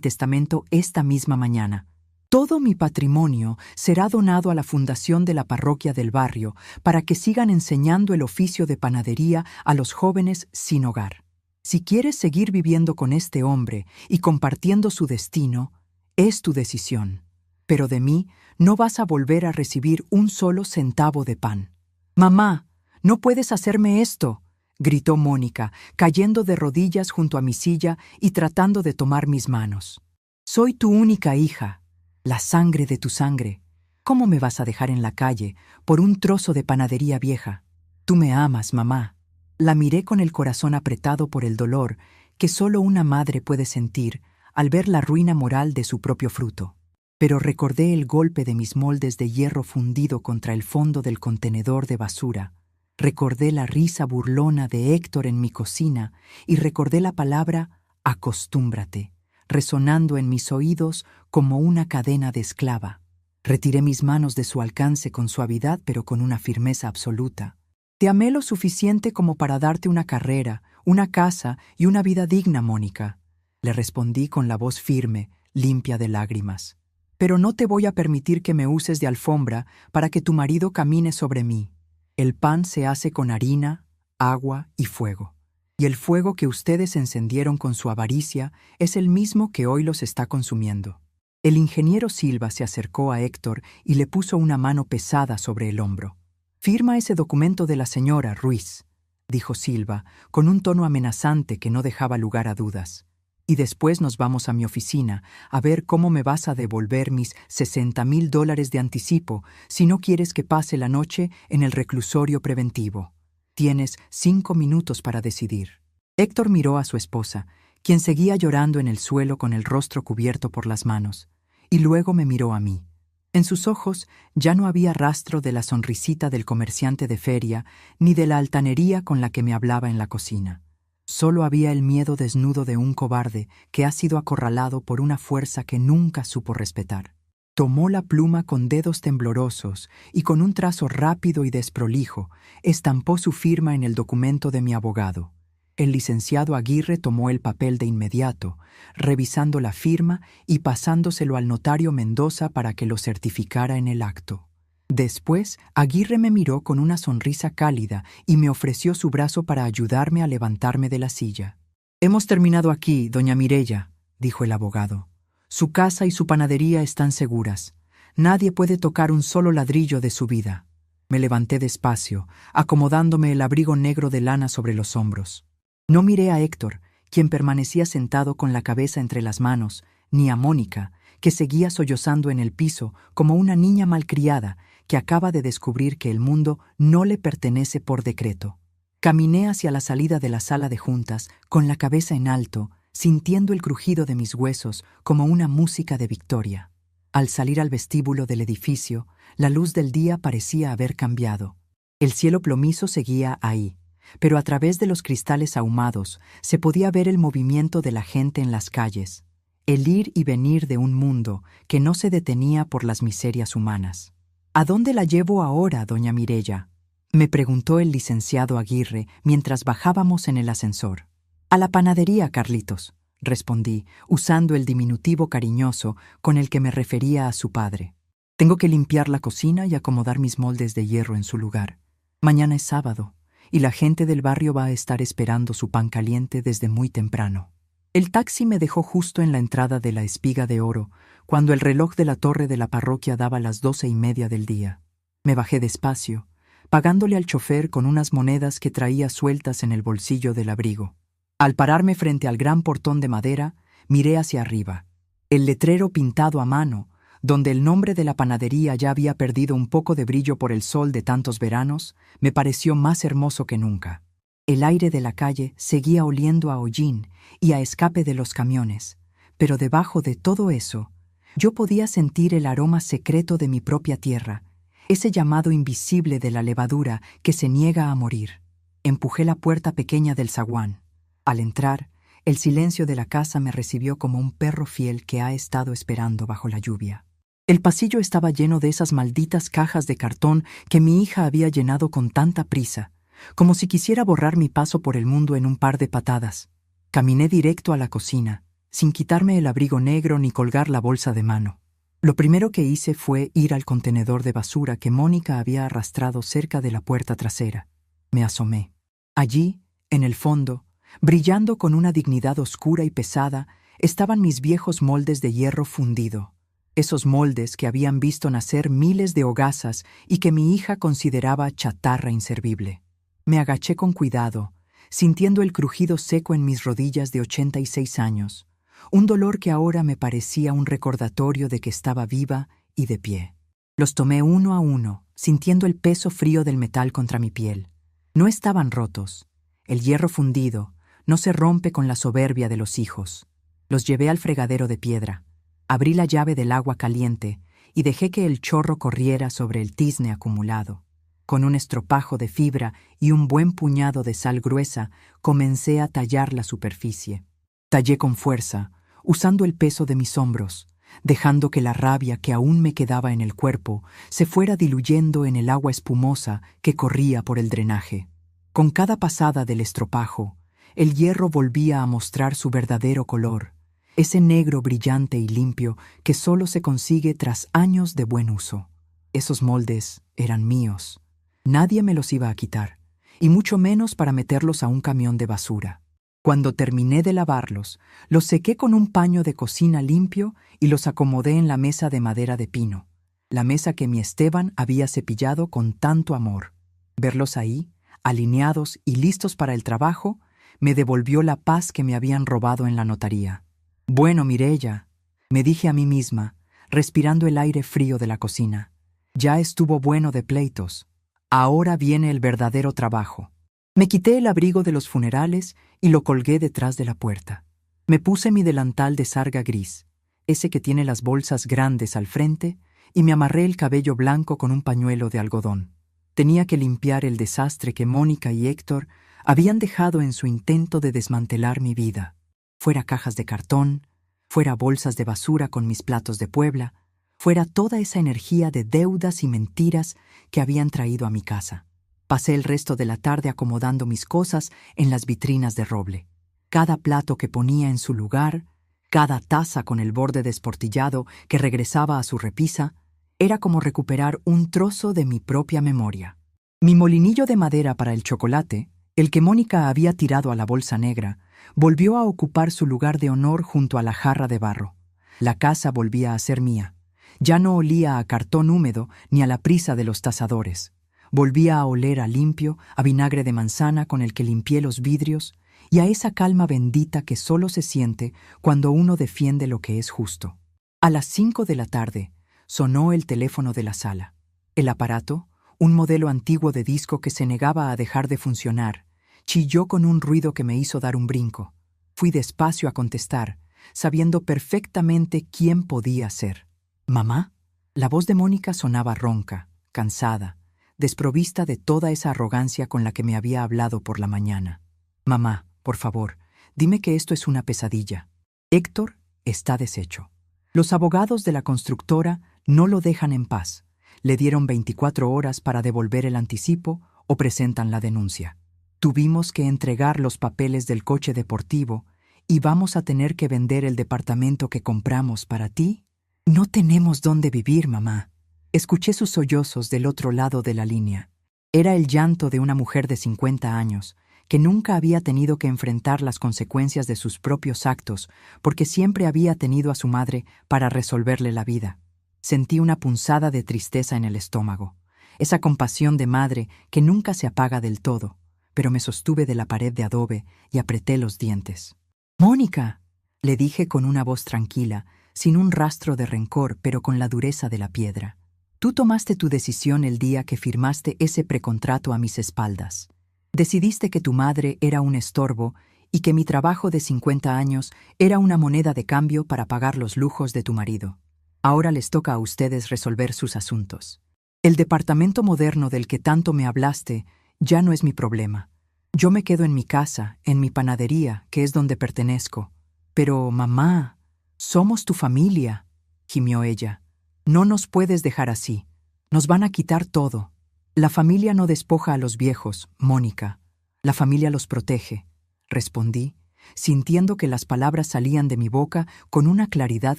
testamento esta misma mañana. Todo mi patrimonio será donado a la fundación de la parroquia del barrio para que sigan enseñando el oficio de panadería a los jóvenes sin hogar. Si quieres seguir viviendo con este hombre y compartiendo su destino, es tu decisión. Pero de mí no vas a volver a recibir un solo centavo de pan». «Mamá, no puedes hacerme esto», gritó Mónica, cayendo de rodillas junto a mi silla y tratando de tomar mis manos. «Soy tu única hija, la sangre de tu sangre. ¿Cómo me vas a dejar en la calle por un trozo de panadería vieja? Tú me amas, mamá». La miré con el corazón apretado por el dolor que solo una madre puede sentir al ver la ruina moral de su propio fruto. Pero recordé el golpe de mis moldes de hierro fundido contra el fondo del contenedor de basura. Recordé la risa burlona de Héctor en mi cocina y recordé la palabra acostúmbrate, resonando en mis oídos como una cadena de esclava. Retiré mis manos de su alcance con suavidad pero con una firmeza absoluta. Te amé lo suficiente como para darte una carrera, una casa y una vida digna, Mónica. Le respondí con la voz firme, limpia de lágrimas. Pero no te voy a permitir que me uses de alfombra para que tu marido camine sobre mí. El pan se hace con harina, agua y fuego. Y el fuego que ustedes encendieron con su avaricia es el mismo que hoy los está consumiendo. El ingeniero Silva se acercó a Héctor y le puso una mano pesada sobre el hombro. «Firma ese documento de la señora, Ruiz», dijo Silva, con un tono amenazante que no dejaba lugar a dudas. «Y después nos vamos a mi oficina a ver cómo me vas a devolver mis $60,000 de anticipo si no quieres que pase la noche en el reclusorio preventivo. Tienes 5 minutos para decidir». Héctor miró a su esposa, quien seguía llorando en el suelo con el rostro cubierto por las manos, y luego me miró a mí. En sus ojos ya no había rastro de la sonrisita del comerciante de feria ni de la altanería con la que me hablaba en la cocina. Solo había el miedo desnudo de un cobarde que ha sido acorralado por una fuerza que nunca supo respetar. Tomó la pluma con dedos temblorosos y con un trazo rápido y desprolijo estampó su firma en el documento de mi abogado. El licenciado Aguirre tomó el papel de inmediato, revisando la firma y pasándoselo al notario Mendoza para que lo certificara en el acto. Después, Aguirre me miró con una sonrisa cálida y me ofreció su brazo para ayudarme a levantarme de la silla. «Hemos terminado aquí, doña Mireya», dijo el abogado. «Su casa y su panadería están seguras. Nadie puede tocar un solo ladrillo de su vida». Me levanté despacio, acomodándome el abrigo negro de lana sobre los hombros. No miré a Héctor, quien permanecía sentado con la cabeza entre las manos, ni a Mónica, que seguía sollozando en el piso como una niña malcriada que acaba de descubrir que el mundo no le pertenece por decreto. Caminé hacia la salida de la sala de juntas con la cabeza en alto, sintiendo el crujido de mis huesos como una música de victoria. Al salir al vestíbulo del edificio, la luz del día parecía haber cambiado. El cielo plomizo seguía ahí, pero a través de los cristales ahumados se podía ver el movimiento de la gente en las calles, el ir y venir de un mundo que no se detenía por las miserias humanas. «¿A dónde la llevo ahora, doña Mireya?», me preguntó el licenciado Aguirre mientras bajábamos en el ascensor. «A la panadería, Carlitos», respondí, usando el diminutivo cariñoso con el que me refería a su padre. «Tengo que limpiar la cocina y acomodar mis moldes de hierro en su lugar. Mañana es sábado, y la gente del barrio va a estar esperando su pan caliente desde muy temprano». El taxi me dejó justo en la entrada de la Espiga de Oro, cuando el reloj de la torre de la parroquia daba las 12:30 del día. Me bajé despacio, pagándole al chofer con unas monedas que traía sueltas en el bolsillo del abrigo. Al pararme frente al gran portón de madera, miré hacia arriba. El letrero pintado a mano, donde el nombre de la panadería ya había perdido un poco de brillo por el sol de tantos veranos, me pareció más hermoso que nunca. El aire de la calle seguía oliendo a hollín y a escape de los camiones, pero debajo de todo eso, yo podía sentir el aroma secreto de mi propia tierra, ese llamado invisible de la levadura que se niega a morir. Empujé la puerta pequeña del zaguán. Al entrar, el silencio de la casa me recibió como un perro fiel que ha estado esperando bajo la lluvia. El pasillo estaba lleno de esas malditas cajas de cartón que mi hija había llenado con tanta prisa, como si quisiera borrar mi paso por el mundo en un par de patadas. Caminé directo a la cocina, sin quitarme el abrigo negro ni colgar la bolsa de mano. Lo primero que hice fue ir al contenedor de basura que Mónica había arrastrado cerca de la puerta trasera. Me asomé. Allí, en el fondo, brillando con una dignidad oscura y pesada, estaban mis viejos moldes de hierro fundido. Esos moldes que habían visto nacer miles de hogazas y que mi hija consideraba chatarra inservible. Me agaché con cuidado, sintiendo el crujido seco en mis rodillas de 86 años, un dolor que ahora me parecía un recordatorio de que estaba viva y de pie. Los tomé uno a uno, sintiendo el peso frío del metal contra mi piel. No estaban rotos. El hierro fundido no se rompe con la soberbia de los hijos. Los llevé al fregadero de piedra. Abrí la llave del agua caliente y dejé que el chorro corriera sobre el tizne acumulado. Con un estropajo de fibra y un buen puñado de sal gruesa, comencé a tallar la superficie. Tallé con fuerza, usando el peso de mis hombros, dejando que la rabia que aún me quedaba en el cuerpo se fuera diluyendo en el agua espumosa que corría por el drenaje. Con cada pasada del estropajo, el hierro volvía a mostrar su verdadero color, ese negro brillante y limpio que solo se consigue tras años de buen uso. Esos moldes eran míos. Nadie me los iba a quitar, y mucho menos para meterlos a un camión de basura. Cuando terminé de lavarlos, los sequé con un paño de cocina limpio y los acomodé en la mesa de madera de pino, la mesa que mi Esteban había cepillado con tanto amor. Verlos ahí, alineados y listos para el trabajo, me devolvió la paz que me habían robado en la notaría. «Bueno, Mireya», me dije a mí misma, respirando el aire frío de la cocina. «Ya estuvo bueno de pleitos. Ahora viene el verdadero trabajo». Me quité el abrigo de los funerales y lo colgué detrás de la puerta. Me puse mi delantal de sarga gris, ese que tiene las bolsas grandes al frente, y me amarré el cabello blanco con un pañuelo de algodón. Tenía que limpiar el desastre que Mónica y Héctor habían dejado en su intento de desmantelar mi vida. Fuera cajas de cartón, fuera bolsas de basura con mis platos de Puebla, fuera toda esa energía de deudas y mentiras que habían traído a mi casa. Pasé el resto de la tarde acomodando mis cosas en las vitrinas de roble. Cada plato que ponía en su lugar, cada taza con el borde desportillado que regresaba a su repisa, era como recuperar un trozo de mi propia memoria. Mi molinillo de madera para el chocolate, el que Mónica había tirado a la bolsa negra, volvió a ocupar su lugar de honor junto a la jarra de barro. La casa volvía a ser mía. Ya no olía a cartón húmedo ni a la prisa de los tasadores. Volvía a oler a limpio, a vinagre de manzana con el que limpié los vidrios y a esa calma bendita que solo se siente cuando uno defiende lo que es justo. A las 5 de la tarde sonó el teléfono de la sala. El aparato, un modelo antiguo de disco que se negaba a dejar de funcionar, chilló con un ruido que me hizo dar un brinco. Fui despacio a contestar, sabiendo perfectamente quién podía ser. «¿Mamá?» La voz de Mónica sonaba ronca, cansada, desprovista de toda esa arrogancia con la que me había hablado por la mañana. «Mamá, por favor, dime que esto es una pesadilla. Héctor está deshecho. Los abogados de la constructora no lo dejan en paz. Le dieron 24 horas para devolver el anticipo o presentan la denuncia. Tuvimos que entregar los papeles del coche deportivo y vamos a tener que vender el departamento que compramos para ti. No tenemos dónde vivir, mamá». Escuché sus sollozos del otro lado de la línea. Era el llanto de una mujer de 50 años, que nunca había tenido que enfrentar las consecuencias de sus propios actos, porque siempre había tenido a su madre para resolverle la vida. Sentí una punzada de tristeza en el estómago, esa compasión de madre que nunca se apaga del todo, pero me sostuve de la pared de adobe y apreté los dientes. «Mónica», le dije con una voz tranquila, sin un rastro de rencor, pero con la dureza de la piedra. «Tú tomaste tu decisión el día que firmaste ese precontrato a mis espaldas. Decidiste que tu madre era un estorbo y que mi trabajo de 50 años era una moneda de cambio para pagar los lujos de tu marido. Ahora les toca a ustedes resolver sus asuntos. El departamento moderno del que tanto me hablaste ya no es mi problema. Yo me quedo en mi casa, en mi panadería, que es donde pertenezco. Pero, mamá, somos tu familia», gimió ella. «No nos puedes dejar así. Nos van a quitar todo. La familia no despoja a los viejos, Mónica. La familia los protege», respondí, sintiendo que las palabras salían de mi boca con una claridad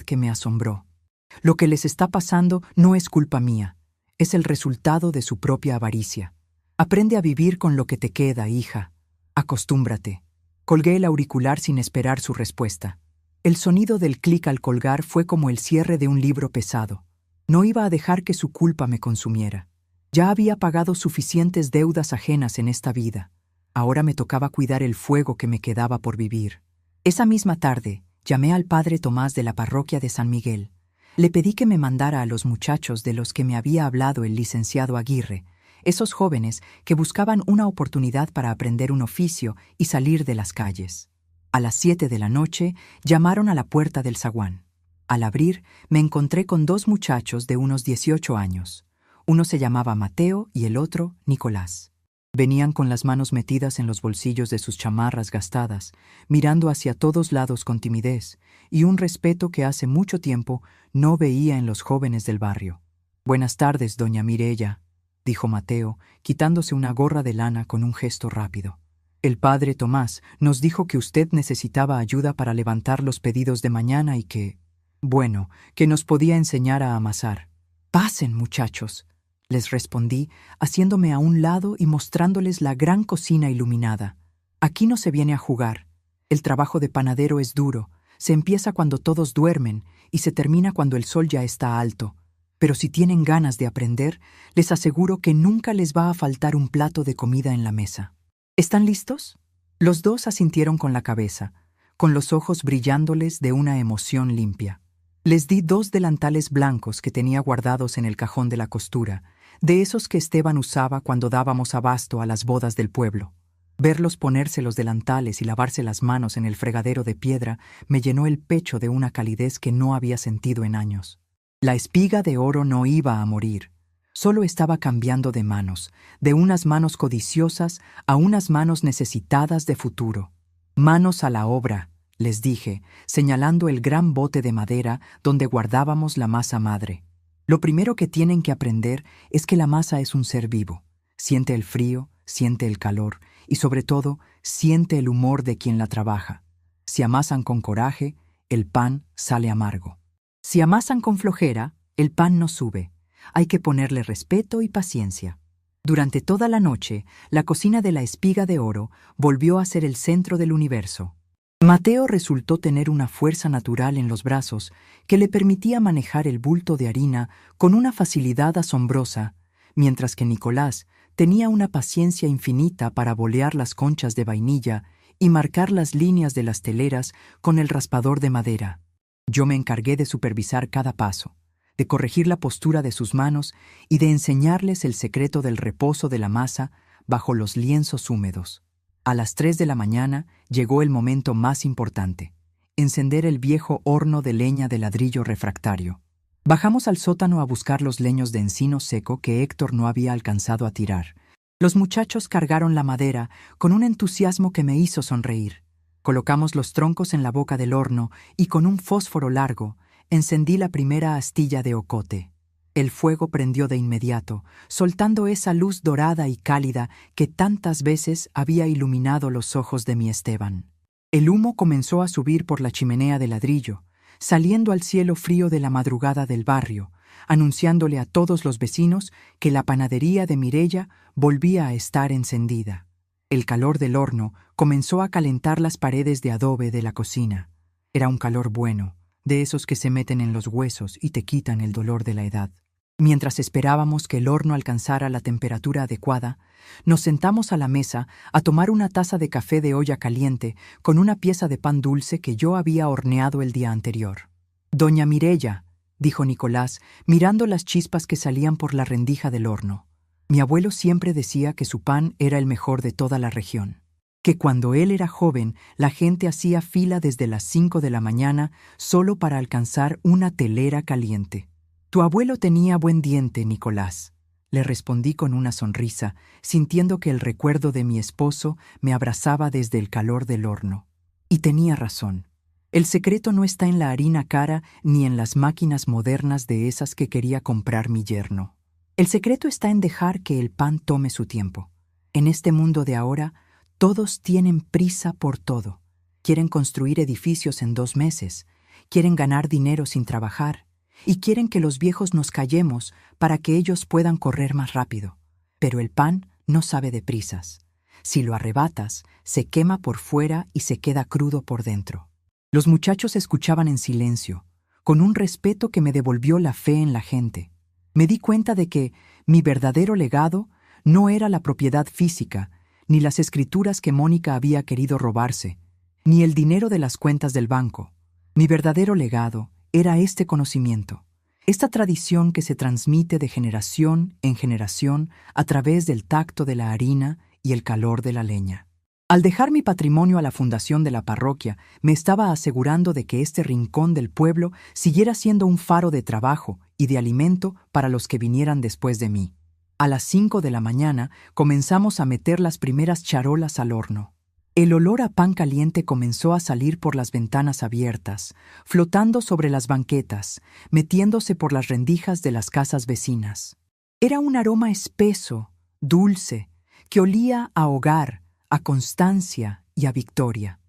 que me asombró. «Lo que les está pasando no es culpa mía. Es el resultado de su propia avaricia. Aprende a vivir con lo que te queda, hija. Acostúmbrate». Colgué el auricular sin esperar su respuesta. El sonido del clic al colgar fue como el cierre de un libro pesado. No iba a dejar que su culpa me consumiera. Ya había pagado suficientes deudas ajenas en esta vida. Ahora me tocaba cuidar el fuego que me quedaba por vivir. Esa misma tarde, llamé al padre Tomás de la parroquia de San Miguel. Le pedí que me mandara a los muchachos de los que me había hablado el licenciado Aguirre, esos jóvenes que buscaban una oportunidad para aprender un oficio y salir de las calles. A las 7 de la noche llamaron a la puerta del zaguán. Al abrir, me encontré con dos muchachos de unos 18 años. Uno se llamaba Mateo y el otro Nicolás. Venían con las manos metidas en los bolsillos de sus chamarras gastadas, mirando hacia todos lados con timidez y un respeto que hace mucho tiempo no veía en los jóvenes del barrio. «Buenas tardes, doña Mireya», dijo Mateo, quitándose una gorra de lana con un gesto rápido. «El padre Tomás nos dijo que usted necesitaba ayuda para levantar los pedidos de mañana y que nos podía enseñar a amasar». «Pasen, muchachos», les respondí, haciéndome a un lado y mostrándoles la gran cocina iluminada. «Aquí no se viene a jugar. El trabajo de panadero es duro. Se empieza cuando todos duermen y se termina cuando el sol ya está alto. Pero si tienen ganas de aprender, les aseguro que nunca les va a faltar un plato de comida en la mesa». «¿Están listos?». Los dos asintieron con la cabeza, con los ojos brillándoles de una emoción limpia. Les di 2 delantales blancos que tenía guardados en el cajón de la costura, de esos que Esteban usaba cuando dábamos abasto a las bodas del pueblo. Verlos ponerse los delantales y lavarse las manos en el fregadero de piedra me llenó el pecho de una calidez que no había sentido en años. La espiga de oro no iba a morir. Solo estaba cambiando de manos, de unas manos codiciosas a unas manos necesitadas de futuro. «Manos a la obra», les dije, señalando el gran bote de madera donde guardábamos la masa madre. «Lo primero que tienen que aprender es que la masa es un ser vivo. Siente el frío, siente el calor y, sobre todo, siente el humor de quien la trabaja. Si amasan con coraje, el pan sale amargo. Si amasan con flojera, el pan no sube. Hay que ponerle respeto y paciencia». Durante toda la noche, la cocina de la espiga de oro volvió a ser el centro del universo. Mateo resultó tener una fuerza natural en los brazos que le permitía manejar el bulto de harina con una facilidad asombrosa, mientras que Nicolás tenía una paciencia infinita para bolear las conchas de vainilla y marcar las líneas de las teleras con el raspador de madera. Yo me encargué de supervisar cada paso, de corregir la postura de sus manos y de enseñarles el secreto del reposo de la masa bajo los lienzos húmedos. A las 3 de la mañana llegó el momento más importante: encender el viejo horno de leña de ladrillo refractario. Bajamos al sótano a buscar los leños de encino seco que Héctor no había alcanzado a tirar. Los muchachos cargaron la madera con un entusiasmo que me hizo sonreír. Colocamos los troncos en la boca del horno y con un fósforo largo encendí la primera astilla de ocote. El fuego prendió de inmediato, soltando esa luz dorada y cálida que tantas veces había iluminado los ojos de mi Esteban. El humo comenzó a subir por la chimenea de ladrillo, saliendo al cielo frío de la madrugada del barrio, anunciándole a todos los vecinos que la panadería de Mireya volvía a estar encendida. El calor del horno comenzó a calentar las paredes de adobe de la cocina. Era un calor bueno, de esos que se meten en los huesos y te quitan el dolor de la edad. Mientras esperábamos que el horno alcanzara la temperatura adecuada, nos sentamos a la mesa a tomar una taza de café de olla caliente con una pieza de pan dulce que yo había horneado el día anterior. «Doña Mireya», dijo Nicolás, mirando las chispas que salían por la rendija del horno. Mi abuelo siempre decía que su pan era el mejor de toda la región, que cuando él era joven la gente hacía fila desde las 5 de la mañana solo para alcanzar una telera caliente. «Tu abuelo tenía buen diente, Nicolás», le respondí con una sonrisa, sintiendo que el recuerdo de mi esposo me abrazaba desde el calor del horno. Y tenía razón. El secreto no está en la harina cara ni en las máquinas modernas de esas que quería comprar mi yerno. El secreto está en dejar que el pan tome su tiempo. En este mundo de ahora, todos tienen prisa por todo. Quieren construir edificios en 2 meses, quieren ganar dinero sin trabajar, y quieren que los viejos nos callemos para que ellos puedan correr más rápido. Pero el pan no sabe de prisas. Si lo arrebatas, se quema por fuera y se queda crudo por dentro. Los muchachos escuchaban en silencio, con un respeto que me devolvió la fe en la gente. Me di cuenta de que mi verdadero legado no era la propiedad física, ni las escrituras que Mónica había querido robarse, ni el dinero de las cuentas del banco. Mi verdadero legado era este conocimiento, esta tradición que se transmite de generación en generación a través del tacto de la harina y el calor de la leña. Al dejar mi patrimonio a la fundación de la parroquia, me estaba asegurando de que este rincón del pueblo siguiera siendo un faro de trabajo y de alimento para los que vinieran después de mí. A las 5 de la mañana comenzamos a meter las primeras charolas al horno. El olor a pan caliente comenzó a salir por las ventanas abiertas, flotando sobre las banquetas, metiéndose por las rendijas de las casas vecinas. Era un aroma espeso, dulce, que olía a hogar, a constancia y a victoria.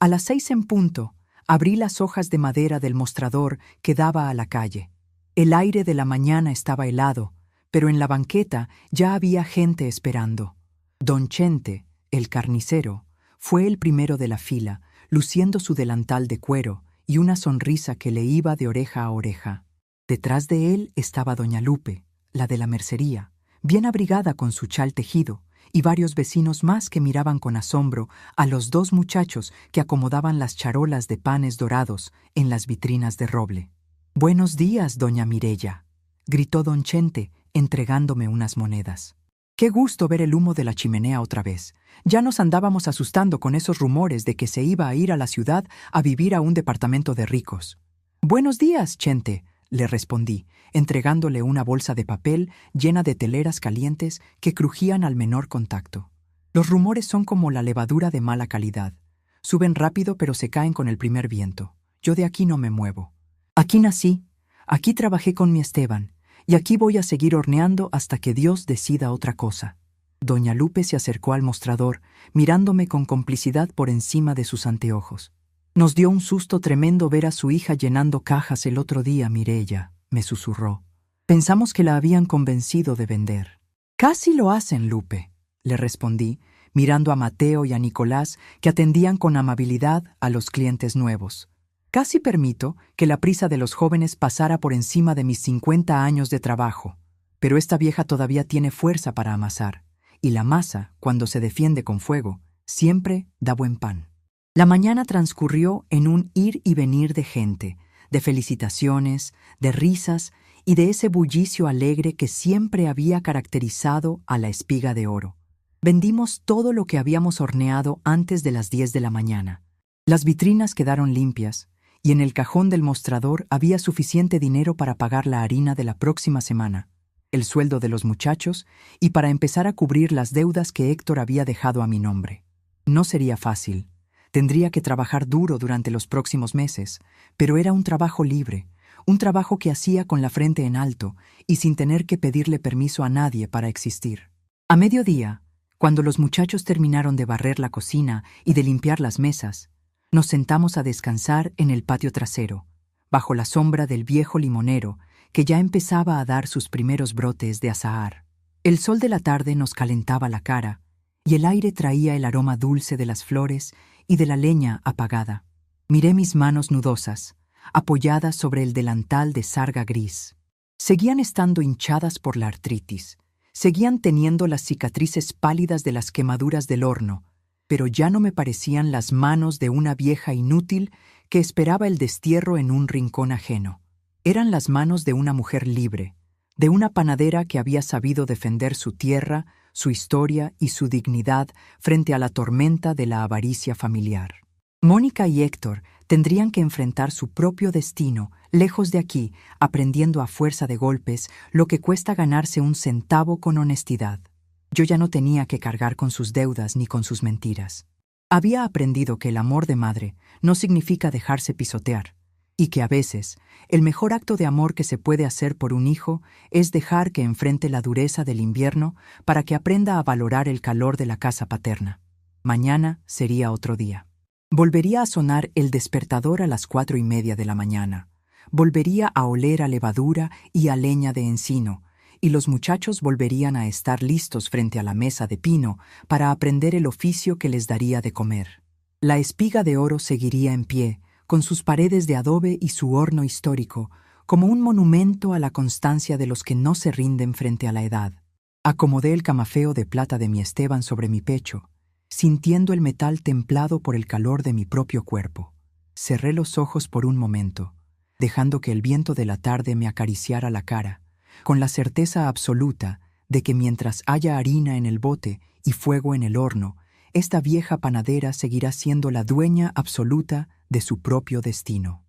A las 6 en punto, abrí las hojas de madera del mostrador que daba a la calle. El aire de la mañana estaba helado, pero en la banqueta ya había gente esperando. Don Chente, el carnicero, fue el primero de la fila, luciendo su delantal de cuero y una sonrisa que le iba de oreja a oreja. Detrás de él estaba doña Lupe, la de la mercería, bien abrigada con su chal tejido, y varios vecinos más que miraban con asombro a los dos muchachos que acomodaban las charolas de panes dorados en las vitrinas de roble. «Buenos días, doña Mirella», gritó don Chente, entregándome unas monedas. «Qué gusto ver el humo de la chimenea otra vez. Ya nos andábamos asustando con esos rumores de que se iba a ir a la ciudad a vivir a un departamento de ricos». «Buenos días, Chente», le respondí, entregándole una bolsa de papel llena de teleras calientes que crujían al menor contacto. Los rumores son como la levadura de mala calidad. Suben rápido pero se caen con el primer viento. Yo de aquí no me muevo. Aquí nací, aquí trabajé con mi Esteban, y aquí voy a seguir horneando hasta que Dios decida otra cosa. Doña Lupe se acercó al mostrador, mirándome con complicidad por encima de sus anteojos. «Nos dio un susto tremendo ver a su hija llenando cajas el otro día, Mirella», me susurró. «Pensamos que la habían convencido de vender». «Casi lo hacen, Lupe», le respondí, mirando a Mateo y a Nicolás, que atendían con amabilidad a los clientes nuevos. «Casi permito que la prisa de los jóvenes pasara por encima de mis 50 años de trabajo. Pero esta vieja todavía tiene fuerza para amasar, y la masa, cuando se defiende con fuego, siempre da buen pan». La mañana transcurrió en un ir y venir de gente, de felicitaciones, de risas y de ese bullicio alegre que siempre había caracterizado a la Espiga de Oro. Vendimos todo lo que habíamos horneado antes de las 10 de la mañana. Las vitrinas quedaron limpias y en el cajón del mostrador había suficiente dinero para pagar la harina de la próxima semana, el sueldo de los muchachos y para empezar a cubrir las deudas que Héctor había dejado a mi nombre. No sería fácil. Tendría que trabajar duro durante los próximos meses, pero era un trabajo libre, un trabajo que hacía con la frente en alto y sin tener que pedirle permiso a nadie para existir. A mediodía, cuando los muchachos terminaron de barrer la cocina y de limpiar las mesas, nos sentamos a descansar en el patio trasero, bajo la sombra del viejo limonero que ya empezaba a dar sus primeros brotes de azahar. El sol de la tarde nos calentaba la cara y el aire traía el aroma dulce de las flores y de la leña apagada. Miré mis manos nudosas, apoyadas sobre el delantal de sarga gris. Seguían estando hinchadas por la artritis, seguían teniendo las cicatrices pálidas de las quemaduras del horno, pero ya no me parecían las manos de una vieja inútil que esperaba el destierro en un rincón ajeno. Eran las manos de una mujer libre, de una panadera que había sabido defender su tierra, su historia y su dignidad frente a la tormenta de la avaricia familiar. Mónica y Héctor tendrían que enfrentar su propio destino, lejos de aquí, aprendiendo a fuerza de golpes lo que cuesta ganarse un centavo con honestidad. Yo ya no tenía que cargar con sus deudas ni con sus mentiras. Había aprendido que el amor de madre no significa dejarse pisotear, y que a veces el mejor acto de amor que se puede hacer por un hijo es dejar que enfrente la dureza del invierno para que aprenda a valorar el calor de la casa paterna. Mañana sería otro día. Volvería a sonar el despertador a las 4:30 de la mañana. Volvería a oler a levadura y a leña de encino, y los muchachos volverían a estar listos frente a la mesa de pino para aprender el oficio que les daría de comer. La Espiga de Oro seguiría en pie, con sus paredes de adobe y su horno histórico, como un monumento a la constancia de los que no se rinden frente a la edad. Acomodé el camafeo de plata de mi Esteban sobre mi pecho, sintiendo el metal templado por el calor de mi propio cuerpo. Cerré los ojos por un momento, dejando que el viento de la tarde me acariciara la cara, con la certeza absoluta de que mientras haya harina en el bote y fuego en el horno, esta vieja panadera seguirá siendo la dueña absoluta de su propio destino.